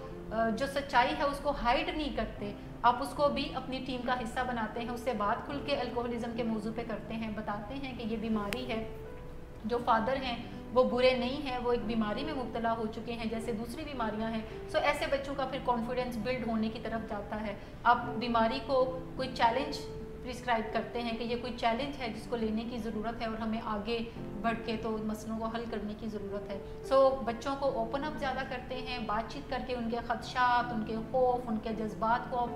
جو سچائی ہے اس کو ہائیڈ نہیں کرتے, آپ اس کو بھی اپنی ٹیم کا حصہ بناتے ہیں, اس سے بات کھل کے الکوہلزم کے موضوع پہ کرتے ہیں, بتاتے ہیں کہ یہ بیماری ہے, جو فادر ہیں وہ برے نہیں ہیں, وہ ایک بیماری میں مبتلا ہو چکے ہیں جیسے دوسری بیماریاں ہیں. سو ایسے بچوں کا پھر کانفیڈنس بلڈ ہونے کی طرف جاتا ہے. آپ بیماری کو کوئی چیلنج پرسکرائب کرتے ہیں کہ یہ کوئی چیلنج ہے جس کو لینے کی ضرورت ہے اور ہمیں آگے بڑھ کے تو مسئلوں کو حل کرنے کی ضرورت ہے. سو بچوں کو اوپن اپ زیادہ کرتے ہیں, بات چیت کر کے ان کے خدشات, ان کے خوف, ان کے جذبات کو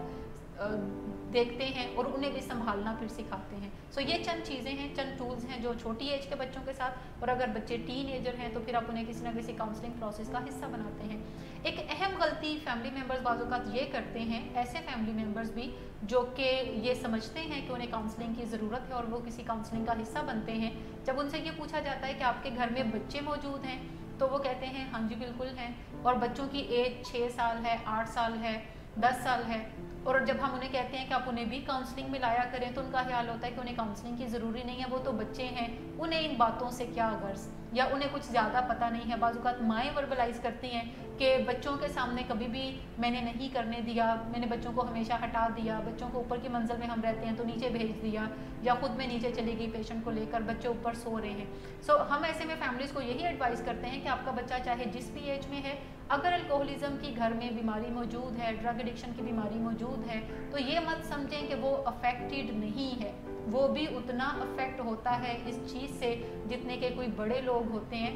دیکھتے ہیں اور انہیں بھی سنبھالنا پھر سکھاتے ہیں. سو یہ چند چیزیں ہیں, چند ٹولز ہیں جو چھوٹی ایج کے بچوں کے ساتھ, اور اگر بچے ٹین ایجر ہیں تو پھر آپ انہیں کسی نہ کسی کاؤنسلنگ پروسیس کا حصہ بناتے ہیں. ایک اہم غلطی فیملی ممبرز بعض اوقات یہ کرتے ہیں, ایسے فیملی ممبرز بھی جو کہ یہ سمجھتے ہیں کہ انہیں کاؤنسلنگ کی ضرورت ہے اور وہ کسی کاؤنسلنگ کا حصہ بنتے ہیں, جب ان سے یہ پوچھا جاتا ہے کہ آپ کے گھر میں بچے موجود ہیں تو وہ کہتے ہیں ہاں جی بالکل ہیں, اور بچوں کی ایج 6 سال ہے, 8 سال ہے, 10 سال ہے, اور جب ہم انہیں کہتے ہیں کہ آپ انہیں بھی کاؤنسلنگ میں لایا کریں تو ان کا خیال ہوتا ہے کہ انہیں کاؤنسلنگ کی ضروری نہیں ہے, وہ تو بچے ہیں, انہیں ان باتوں سے کیا غرض, یا انہیں کچھ زیادہ پتہ نہیں ہے. بعض اوقات مائیں وربلائز کرتی ہیں کہ بچوں کے سامنے کبھی بھی میں نے نہیں کرنے دیا, میں نے بچوں کو ہمیشہ ہٹا دیا, بچوں کو اوپر کی منزل میں ہم رہتے ہیں تو نیچے بھیج دیا, یا خود میں نیچے چلی گئی پیشنٹ کو لے کر, بچے اوپر سو رہے ہیں. سو ہم ایسے میں فیملیز کو یہی ایڈوائز کرتے ہیں کہ آپ کا بچہ چاہے جس بھی ایج میں ہے, اگر الکوہلزم کی گھر میں بیماری موجود ہے, ڈرگ ایڈکشن کی بیماری موجود ہے, تو یہ مت سمجھیں کہ وہ افیکٹڈ نہیں ہے, وہ بھی اتنا افیکٹ ہوتا ہے اس چیز سے جتنے کہ کوئی بڑے لوگ ہوتے ہیں.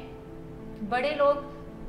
بڑے لوگ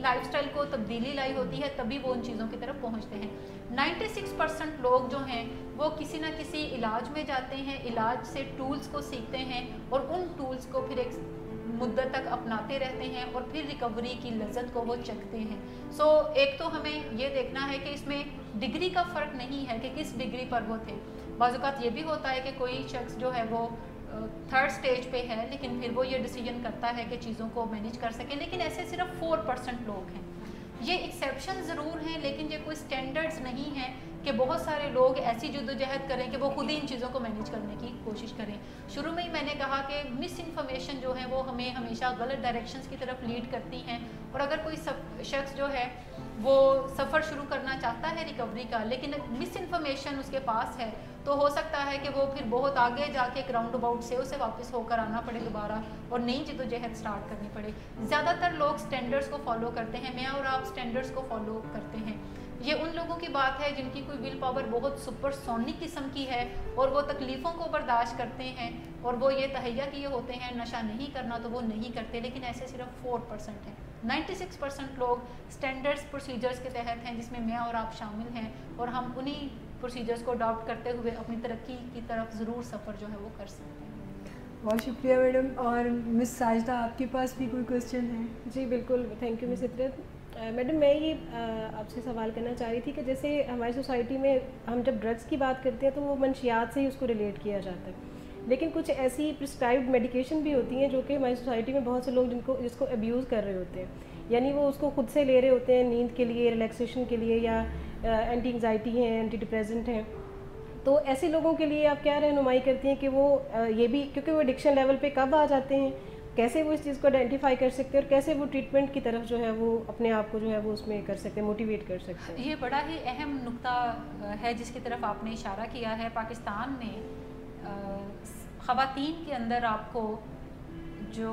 لائف سٹائل کو تبدیلی لائی ہوتی ہے تبھی وہ ان چیزوں کی طرف پہنچتے ہیں. 96% لوگ جو ہیں وہ کسی نہ کسی علاج میں جاتے ہیں, علاج سے ٹولز کو سیکھتے ہیں اور ان ٹولز کو پھر ایک مدت تک اپناتے رہتے ہیں اور پھر ریکوری کی لذت کو وہ چکھتے ہیں. سو ایک تو ہمیں یہ دیکھنا ہے کہ اس میں ڈگری کا فرق نہیں ہے کہ کس ڈگری پر وہ تھے. بعض اوقات یہ بھی ہوتا ہے کہ کوئی شخص جو ہے وہ 3rd سٹیج پہ ہے لیکن پھر وہ یہ ڈیسیجن کرتا ہے کہ چیزوں کو مینیج کر سکے, لیکن ایسے صرف 4% لوگ ہیں. یہ ایکسیپشن ضرور ہیں لیکن یہ کوئی سٹینڈرڈز نہیں ہیں کہ بہت سارے لوگ ایسی جدوجہد کریں کہ وہ خود ہی ان چیزوں کو مینیج کرنے کی کوشش کریں. شروع میں ہی میں نے کہا کہ مس انفارمیشن جو ہے وہ ہمیں ہمیشہ غلط ڈائریکشنز کی طرف لیڈ کرتی ہیں, اور اگر کوئی شخص جو ہے وہ سفر شروع کرنا چاہتا ہے ریکوری کا لیکن مس انفارمیشن اس کے پاس ہے تو ہو سکتا ہے کہ وہ پھر بہت آگے جا کے ایک راؤنڈ اباؤٹ سے اسے واپس ہو کر آنا پڑے دوبارہ اور نئی جدوجہد سٹارٹ کرنی پڑے. زیادہ تر لوگ سٹینڈرڈز کو فالو کرتے ہیں, میں اور آپ سٹینڈرڈز کو فالو کرتے ہیں. یہ ان لوگوں کی بات ہے جن کی کوئی ول پاور بہت سپر سونک قسم کی ہے اور وہ تکلیفوں کو برداشت کرتے ہیں اور وہ یہ تہیا کیے ہوتے ہیں نشہ نہیں کرنا تو وہ نہیں کرتے, لیکن ایسے صرف 4% ہیں. 96% لوگ سٹینڈرڈز پروسیجرز کے تحت ہیں جس میں میں اور آپ شامل ہیں, اور ہم انہی پروسیجرز کو اڈاپٹ کرتے ہوئے اپنی ترقی کی طرف ضرور سفر جو ہے وہ کر سکتے ہیں. بہت شکریہ میڈم. اور مس ساجدہ آپ کے پاس بھی کوئی کوشچن ہے؟ جی بالکل, thank you miss Itrat. Madam میں یہ آپ سے سوال کرنا چاہ رہی تھی کہ جیسے ہماری سوسائٹی میں ہم جب ڈرگس کی بات کرتے ہیں تو وہ منشیات سے ہی اس کو ریلیٹ کیا جاتا ہے, لیکن کچھ ایسی پرسکرائبڈ میڈیکیشن بھی ہوتی ہیں جو کہ ہماری سوسائٹی میں بہت سے لوگ جس کو ابیوز کر رہے ہوتے ہیں, یعنی وہ اس کو خود سے لے رہے ہوتے ہیں نیند کے لیے, ریلیکسیشن کے لیے, یا اینٹی انگزائٹی ہیں, اینٹی ڈپریسنٹ ہیں. تو ایسے لوگوں کے لیے آپ کیا رہنمائی کرتی ہیں کہ وہ یہ بھی, کیونکہ وہ ایڈکشن لیول پہ کب آ جاتے ہیں, کیسے وہ اس چیز کو آئیڈینٹیفائی کر سکتے ہیں اور کیسے وہ ٹریٹمنٹ کی طرف جو ہے وہ اپنے آپ کو جو ہے وہ اس میں کر سکتے ہیں, موٹیویٹ کر سکتے ہیں؟ یہ بڑا ہی اہم نقطہ ہے جس کی طرف آپ نے اشارہ کیا ہے. پاکستان میں خواتین کے اندر آپ کو جو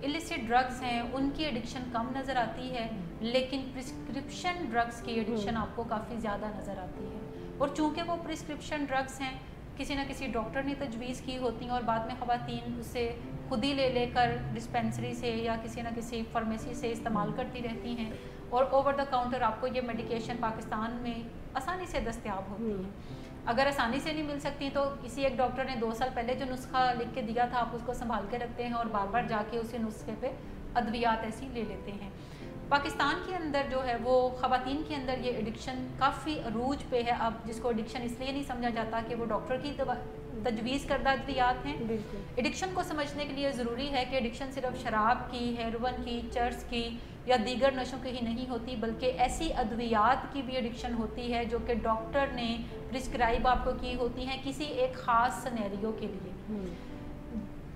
السٹ ڈرگز ہیں ان کی ایڈکشن کم نظر آتی ہے, لیکن پرسکرپشن ڈرگز کی ایڈکشن آپ کو کافی زیادہ نظر آتی ہے. اور چونکہ وہ پرسکرپشن ڈرگز ہیں کسی نہ کسی ڈاکٹر نے تجویز کی ہوتی ہیں اور بعد میں خواتین اسے خود ہی لے کر ڈسپینسری سے یا کسی نہ کسی فارمیسی سے استعمال کرتی رہتی ہیں, اور اوور دا کاؤنٹر آپ کو یہ میڈیکیشن پاکستان میں آسانی سے دستیاب ہوتی ہے. اگر آسانی سے نہیں مل سکتی تو کسی ایک ڈاکٹر نے 2 سال پہلے جو نسخہ لکھ کے دیا تھا آپ اس کو سنبھال کے رکھتے ہیں اور بار بار جا کے اسی نسخے پہ ادویات ایسی لے لیتے ہیں. پاکستان کے اندر جو ہے وہ خواتین کے اندر یہ ایڈکشن کافی عروج پہ ہے. اب جس کو ایڈکشن اس لیے نہیں سمجھا جاتا کہ وہ ڈاکٹر کی تجویز کردہ ادویات ہیں. ایڈکشن کو سمجھنے کے لیے ضروری ہے کہ ایڈکشن صرف شراب کی, ہیروئن کی, چرس کی یا دیگر نشوں کی ہی نہیں ہوتی, بلکہ ایسی ادویات کی بھی ایڈکشن ہوتی ہے جو کہ ڈاکٹر نے پرسکرائب آپ کو کی ہوتی ہیں کسی ایک خاص سینیریو کے لیے.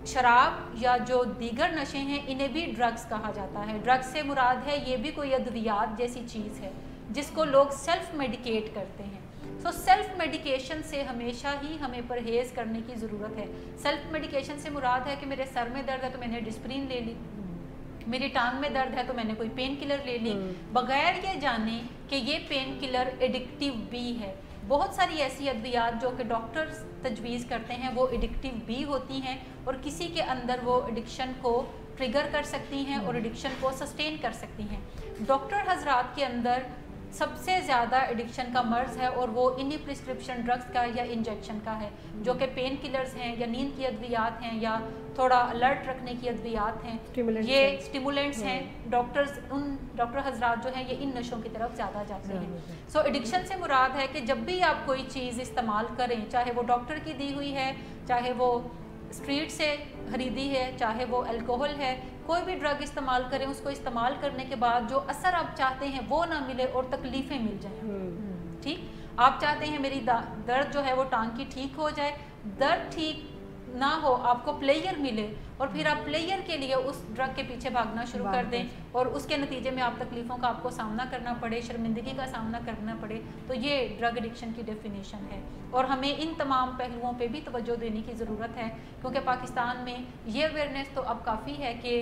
شراب یا جو دیگر نشے ہیں انہیں بھی ڈرگز کہا جاتا ہے. ڈرگز سے مراد ہے یہ بھی کوئی ادویات جیسی چیز ہے جس کو لوگ سیلف میڈیکیٹ کرتے ہیں. سو سیلف میڈیکیشن سے ہمیشہ ہی ہمیں پرہیز کرنے کی ضرورت ہے. سیلف میڈیکیشن سے مراد ہے کہ میرے سر میں درد ہے تو میں نے ڈسپرین لے لی, میری ٹانگ میں درد ہے تو میں نے کوئی پین کلر لے لی, بغیر یہ جانے کہ یہ پین کلر ایڈکٹیو بھی ہے. بہت ساری ایسی ادویات جو کہ ڈاکٹر تجویز کرتے ہیں وہ ایڈکٹیو بھی ہوتی ہیں اور کسی کے اندر وہ ایڈکشن کو ٹریگر کر سکتی ہیں اور ایڈکشن کو سسٹین کر سکتی ہیں. ڈاکٹر حضرات کے اندر سب سے زیادہ ایڈکشن کا مرض ہے اور وہ انہی پرسکرپشن ڈرگز کا یا انجیکشن کا ہے جو کہ پین کلرز ہیں یا نیند کی ادویات ہیں یا تھوڑا الرٹ رکھنے کی ادویات ہیں, یہ سٹیمولنٹس ہیں. ڈاکٹر حضرات جو ہیں یہ ان نشوں کی طرف زیادہ جاتے ہیں. سو ایڈکشن سے مراد ہے کہ جب بھی آپ کوئی چیز استعمال کریں, چاہے وہ ڈاکٹر کی دی ہوئی ہے, چاہے وہ اسٹریٹ سے خریدی ہے, چاہے وہ الکوہل ہے, کوئی بھی ڈرگ استعمال کریں, اس کو استعمال کرنے کے بعد جو اثر آپ چاہتے ہیں وہ نہ ملے اور تکلیفیں مل جائیں. ٹھیک, آپ چاہتے ہیں میری درد جو ہے وہ ٹانگ کی ٹھیک ہو جائے, درد ٹھیک نہ ہو, آپ کو پلیئر ملے اور پھر آپ پلیئر کے لیے اس ڈرگ کے پیچھے بھاگنا شروع کر دیں اور اس کے نتیجے میں آپ تکلیفوں کا آپ کو سامنا کرنا پڑے, شرمندگی کا سامنا کرنا پڑے, تو یہ ڈرگ ایڈکشن کی ڈیفینیشن ہے. اور ہمیں ان تمام پہلوؤں پہ بھی توجہ دینے کی ضرورت ہے کیونکہ پاکستان میں یہ اویئرنیس تو اب کافی ہے کہ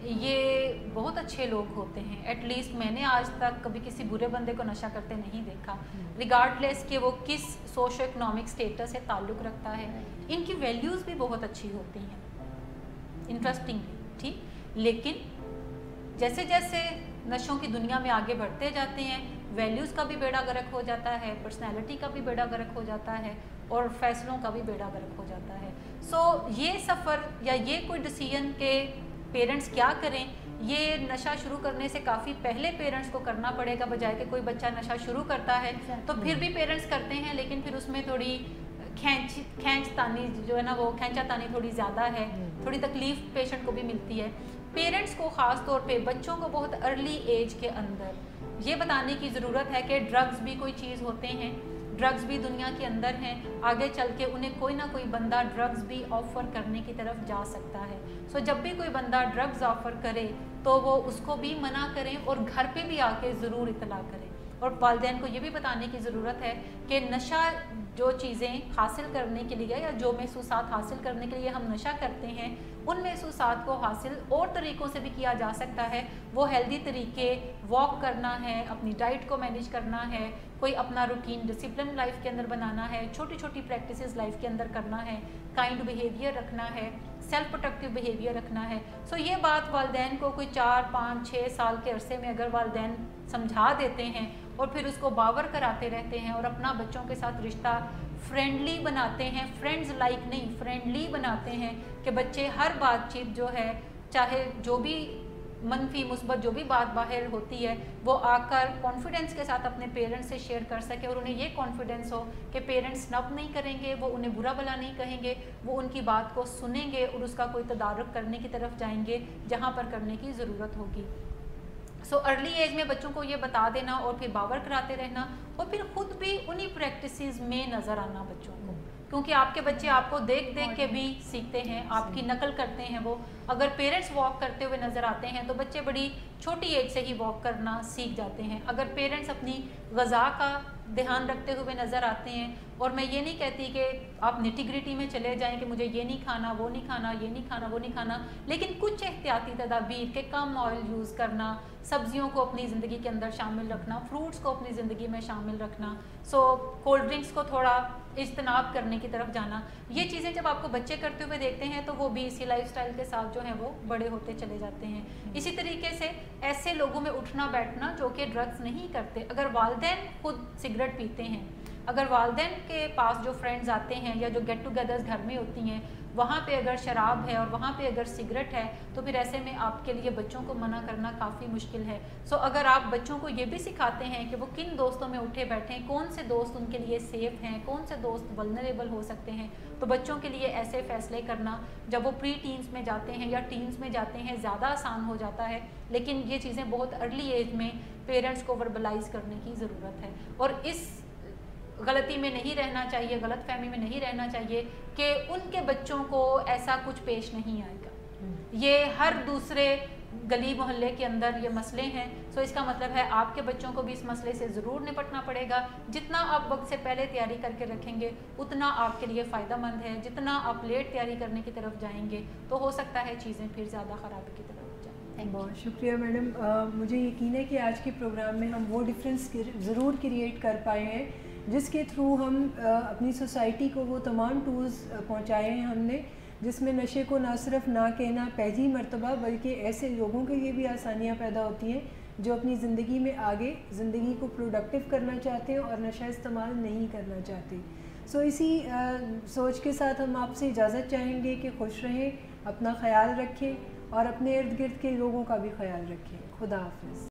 یہ بہت اچھے لوگ ہوتے ہیں. ایٹ لیسٹ میں نے آج تک کبھی کسی برے بندے کو نشہ کرتے نہیں دیکھا, ریگارڈ لیس کہ وہ کس سوشو اکنامک اسٹیٹس سے تعلق رکھتا ہے. ان کی ویلیوز بھی بہت اچھی ہوتی ہیں انٹرسٹنگلی, ٹھیک. لیکن جیسے جیسے نشوں کی دنیا میں آگے بڑھتے جاتے ہیں, ویلیوز کا بھی بیڑا غرق ہو جاتا ہے, پرسنالٹی کا بھی بیڑا غرق ہو جاتا ہے, اور فیصلوں کا بھی بیڑا غرق ہو جاتا ہے. سو یہ سفر یا یہ کوئی ڈیسیژن کہ پیرنٹس کیا کریں, یہ نشہ شروع کرنے سے کافی پہلے پیرنٹس کو کرنا پڑے گا, بجائے کہ کوئی بچہ نشہ شروع کرتا ہے تو پھر بھی پیرنٹس کرتے ہیں, لیکن پھر اس میں تھوڑی کھینچ تانی جو ہے نا, وہ کھینچا تانی تھوڑی زیادہ ہے, تھوڑی تکلیف پیشنٹ کو بھی ملتی ہے. پیرنٹس کو خاص طور پہ بچوں کو بہت ارلی ایج کے اندر یہ بتانے کی ضرورت ہے کہ ڈرگز بھی کوئی چیز ہوتے ہیں, ڈرگز بھی دنیا کے اندر ہیں, آگے چل کے انہیں کوئی نہ کوئی بندہ ڈرگز بھی آفر کرنے کی طرف جا سکتا ہے. سو جب بھی کوئی بندہ ڈرگز آفر کرے تو وہ اس کو بھی منع کریں, اور گھر پہ بھی آ کے ضرور اطلاع کریں. اور والدین کو یہ بھی بتانے کی ضرورت ہے کہ نشہ جو چیزیں حاصل کرنے کے لیے یا جو محسوسات حاصل کرنے کے لیے ہم نشہ کرتے ہیں, ان محسوسات کو حاصل اور طریقوں سے بھی کیا جا سکتا ہے. وہ ہیلدی طریقے, واک کرنا ہے, اپنی ڈائٹ کو مینیج کرنا ہے, کوئی اپنا روٹین ڈسپلن لائف کے اندر بنانا ہے, چھوٹی چھوٹی پریکٹسز لائف کے اندر کرنا ہے, کائنڈ بیہیویئر رکھنا ہے, سیلف پروٹیکٹیو بیہیویئر رکھنا ہے. سو یہ بات والدین کو کوئی 4, 5, 6 سال کے عرصے میں اگر والدین سمجھا دیتے ہیں اور پھر اس کو باور کراتے رہتے ہیں اور اپنا بچوں کے ساتھ رشتہ فرینڈلی بناتے ہیں, فرینڈز لائک نہیں فرینڈلی بناتے ہیں, کہ بچے ہر بات چیت جو ہے, چاہے جو بھی منفی مثبت جو بھی بات باہر ہوتی ہے, وہ آ کر کانفیڈنس کے ساتھ اپنے پیرنٹس سے شیئر کر سکے, اور انہیں یہ کانفیڈنس ہو کہ پیرنٹس نب نہیں کریں گے, وہ انہیں برا بھلا نہیں کہیں گے, وہ ان کی بات کو سنیں گے اور اس کا کوئی تدارک کرنے کی طرف جائیں گے جہاں پر کرنے کی ضرورت ہوگی. سو ارلی ایج میں بچوں کو یہ بتا دینا اور پھر باور کراتے رہنا, اور پھر خود بھی انہی پریکٹسز میں نظر آنا بچوں کو, کیونکہ آپ کے بچے آپ کو دیکھ دیکھ کے بھی سیکھتے ہیں, آپ کی نقل کرتے ہیں. وہ اگر پیرنٹس واک کرتے ہوئے نظر آتے ہیں تو بچے بڑی چھوٹی ایج سے ہی واک کرنا سیکھ جاتے ہیں. اگر پیرنٹس اپنی غذا کا دھیان رکھتے ہوئے نظر آتے ہیں, اور میں یہ نہیں کہتی کہ آپ نٹی گریٹی میں چلے جائیں کہ مجھے یہ نہیں کھانا, وہ نہیں کھانا, یہ نہیں کھانا, وہ نہیں کھانا, لیکن کچھ احتیاطی تدابیر کہ کم آئل یوز کرنا, سبزیوں کو اپنی زندگی کے اندر شامل رکھنا, فروٹس کو اپنی زندگی میں شامل رکھنا, سو کولڈ ڈرنکس کو تھوڑا اجتناب کرنے کی طرف جانا, یہ چیزیں جب آپ کو بچے کرتے ہوئے دیکھتے ہیں تو وہ بھی اسی لائف سٹائل کے ساتھ جو ہیں وہ بڑے ہوتے چلے جاتے ہیں. اسی طریقے سے ایسے لوگوں میں اٹھنا بیٹھنا جو کہ ڈرگس نہیں کرتے, اگر والدین خود سگریٹ پیتے ہیں, اگر والدین کے پاس جو فرینڈز آتے ہیں یا جو گیٹ ٹوگیدرز گھر میں ہوتی ہیں وہاں پہ اگر شراب ہے اور وہاں پہ اگر سگریٹ ہے, تو پھر ایسے میں آپ کے لیے بچوں کو منع کرنا کافی مشکل ہے. سو اگر آپ بچوں کو یہ بھی سکھاتے ہیں کہ وہ کن دوستوں میں اٹھے بیٹھیں, کون سے دوست ان کے لیے سیف ہیں, کون سے دوست ولنریبل ہو سکتے ہیں, تو بچوں کے لیے ایسے فیصلے کرنا جب وہ پری ٹینز میں جاتے ہیں یا ٹینز میں جاتے ہیں زیادہ آسان ہو جاتا ہے. لیکن یہ چیزیں بہت ارلی ایج میں پیرنٹس کو وربلائز کرنے کی ضرورت ہے, اور اس غلطی میں نہیں رہنا چاہیے, غلط فہمی میں نہیں رہنا چاہیے کہ ان کے بچوں کو ایسا کچھ پیش نہیں آئے گا. یہ ہر دوسرے گلی محلے کے اندر یہ مسئلے ہیں. سو اس کا مطلب ہے آپ کے بچوں کو بھی اس مسئلے سے ضرور نپٹنا پڑے گا. جتنا آپ وقت سے پہلے تیاری کر کے رکھیں گے اتنا آپ کے لیے فائدہ مند ہے, جتنا آپ لیٹ تیاری کرنے کی طرف جائیں گے تو ہو سکتا ہے چیزیں پھر زیادہ خرابی کی طرف جائیں. بہت شکریہ میڈم. مجھے یقین ہے کہ آج کے پروگرام میں ہم وہ ڈفرینس ضرور کریٹ کر پائے ہیں جس کے تھرو ہم اپنی سوسائٹی کو وہ تمام ٹولز پہنچائے ہیں ہم نے, جس میں نشے کو نہ صرف نہ کہنا پہلی مرتبہ, بلکہ ایسے لوگوں کے لیے بھی آسانیاں پیدا ہوتی ہیں جو اپنی زندگی میں آگے زندگی کو پروڈکٹیو کرنا چاہتے ہیں اور نشہ استعمال نہیں کرنا چاہتے. سو اسی سوچ کے ساتھ ہم آپ سے اجازت چاہیں گے کہ خوش رہیں, اپنا خیال رکھیں اور اپنے ارد گرد کے لوگوں کا بھی خیال رکھیں. خدا حافظ.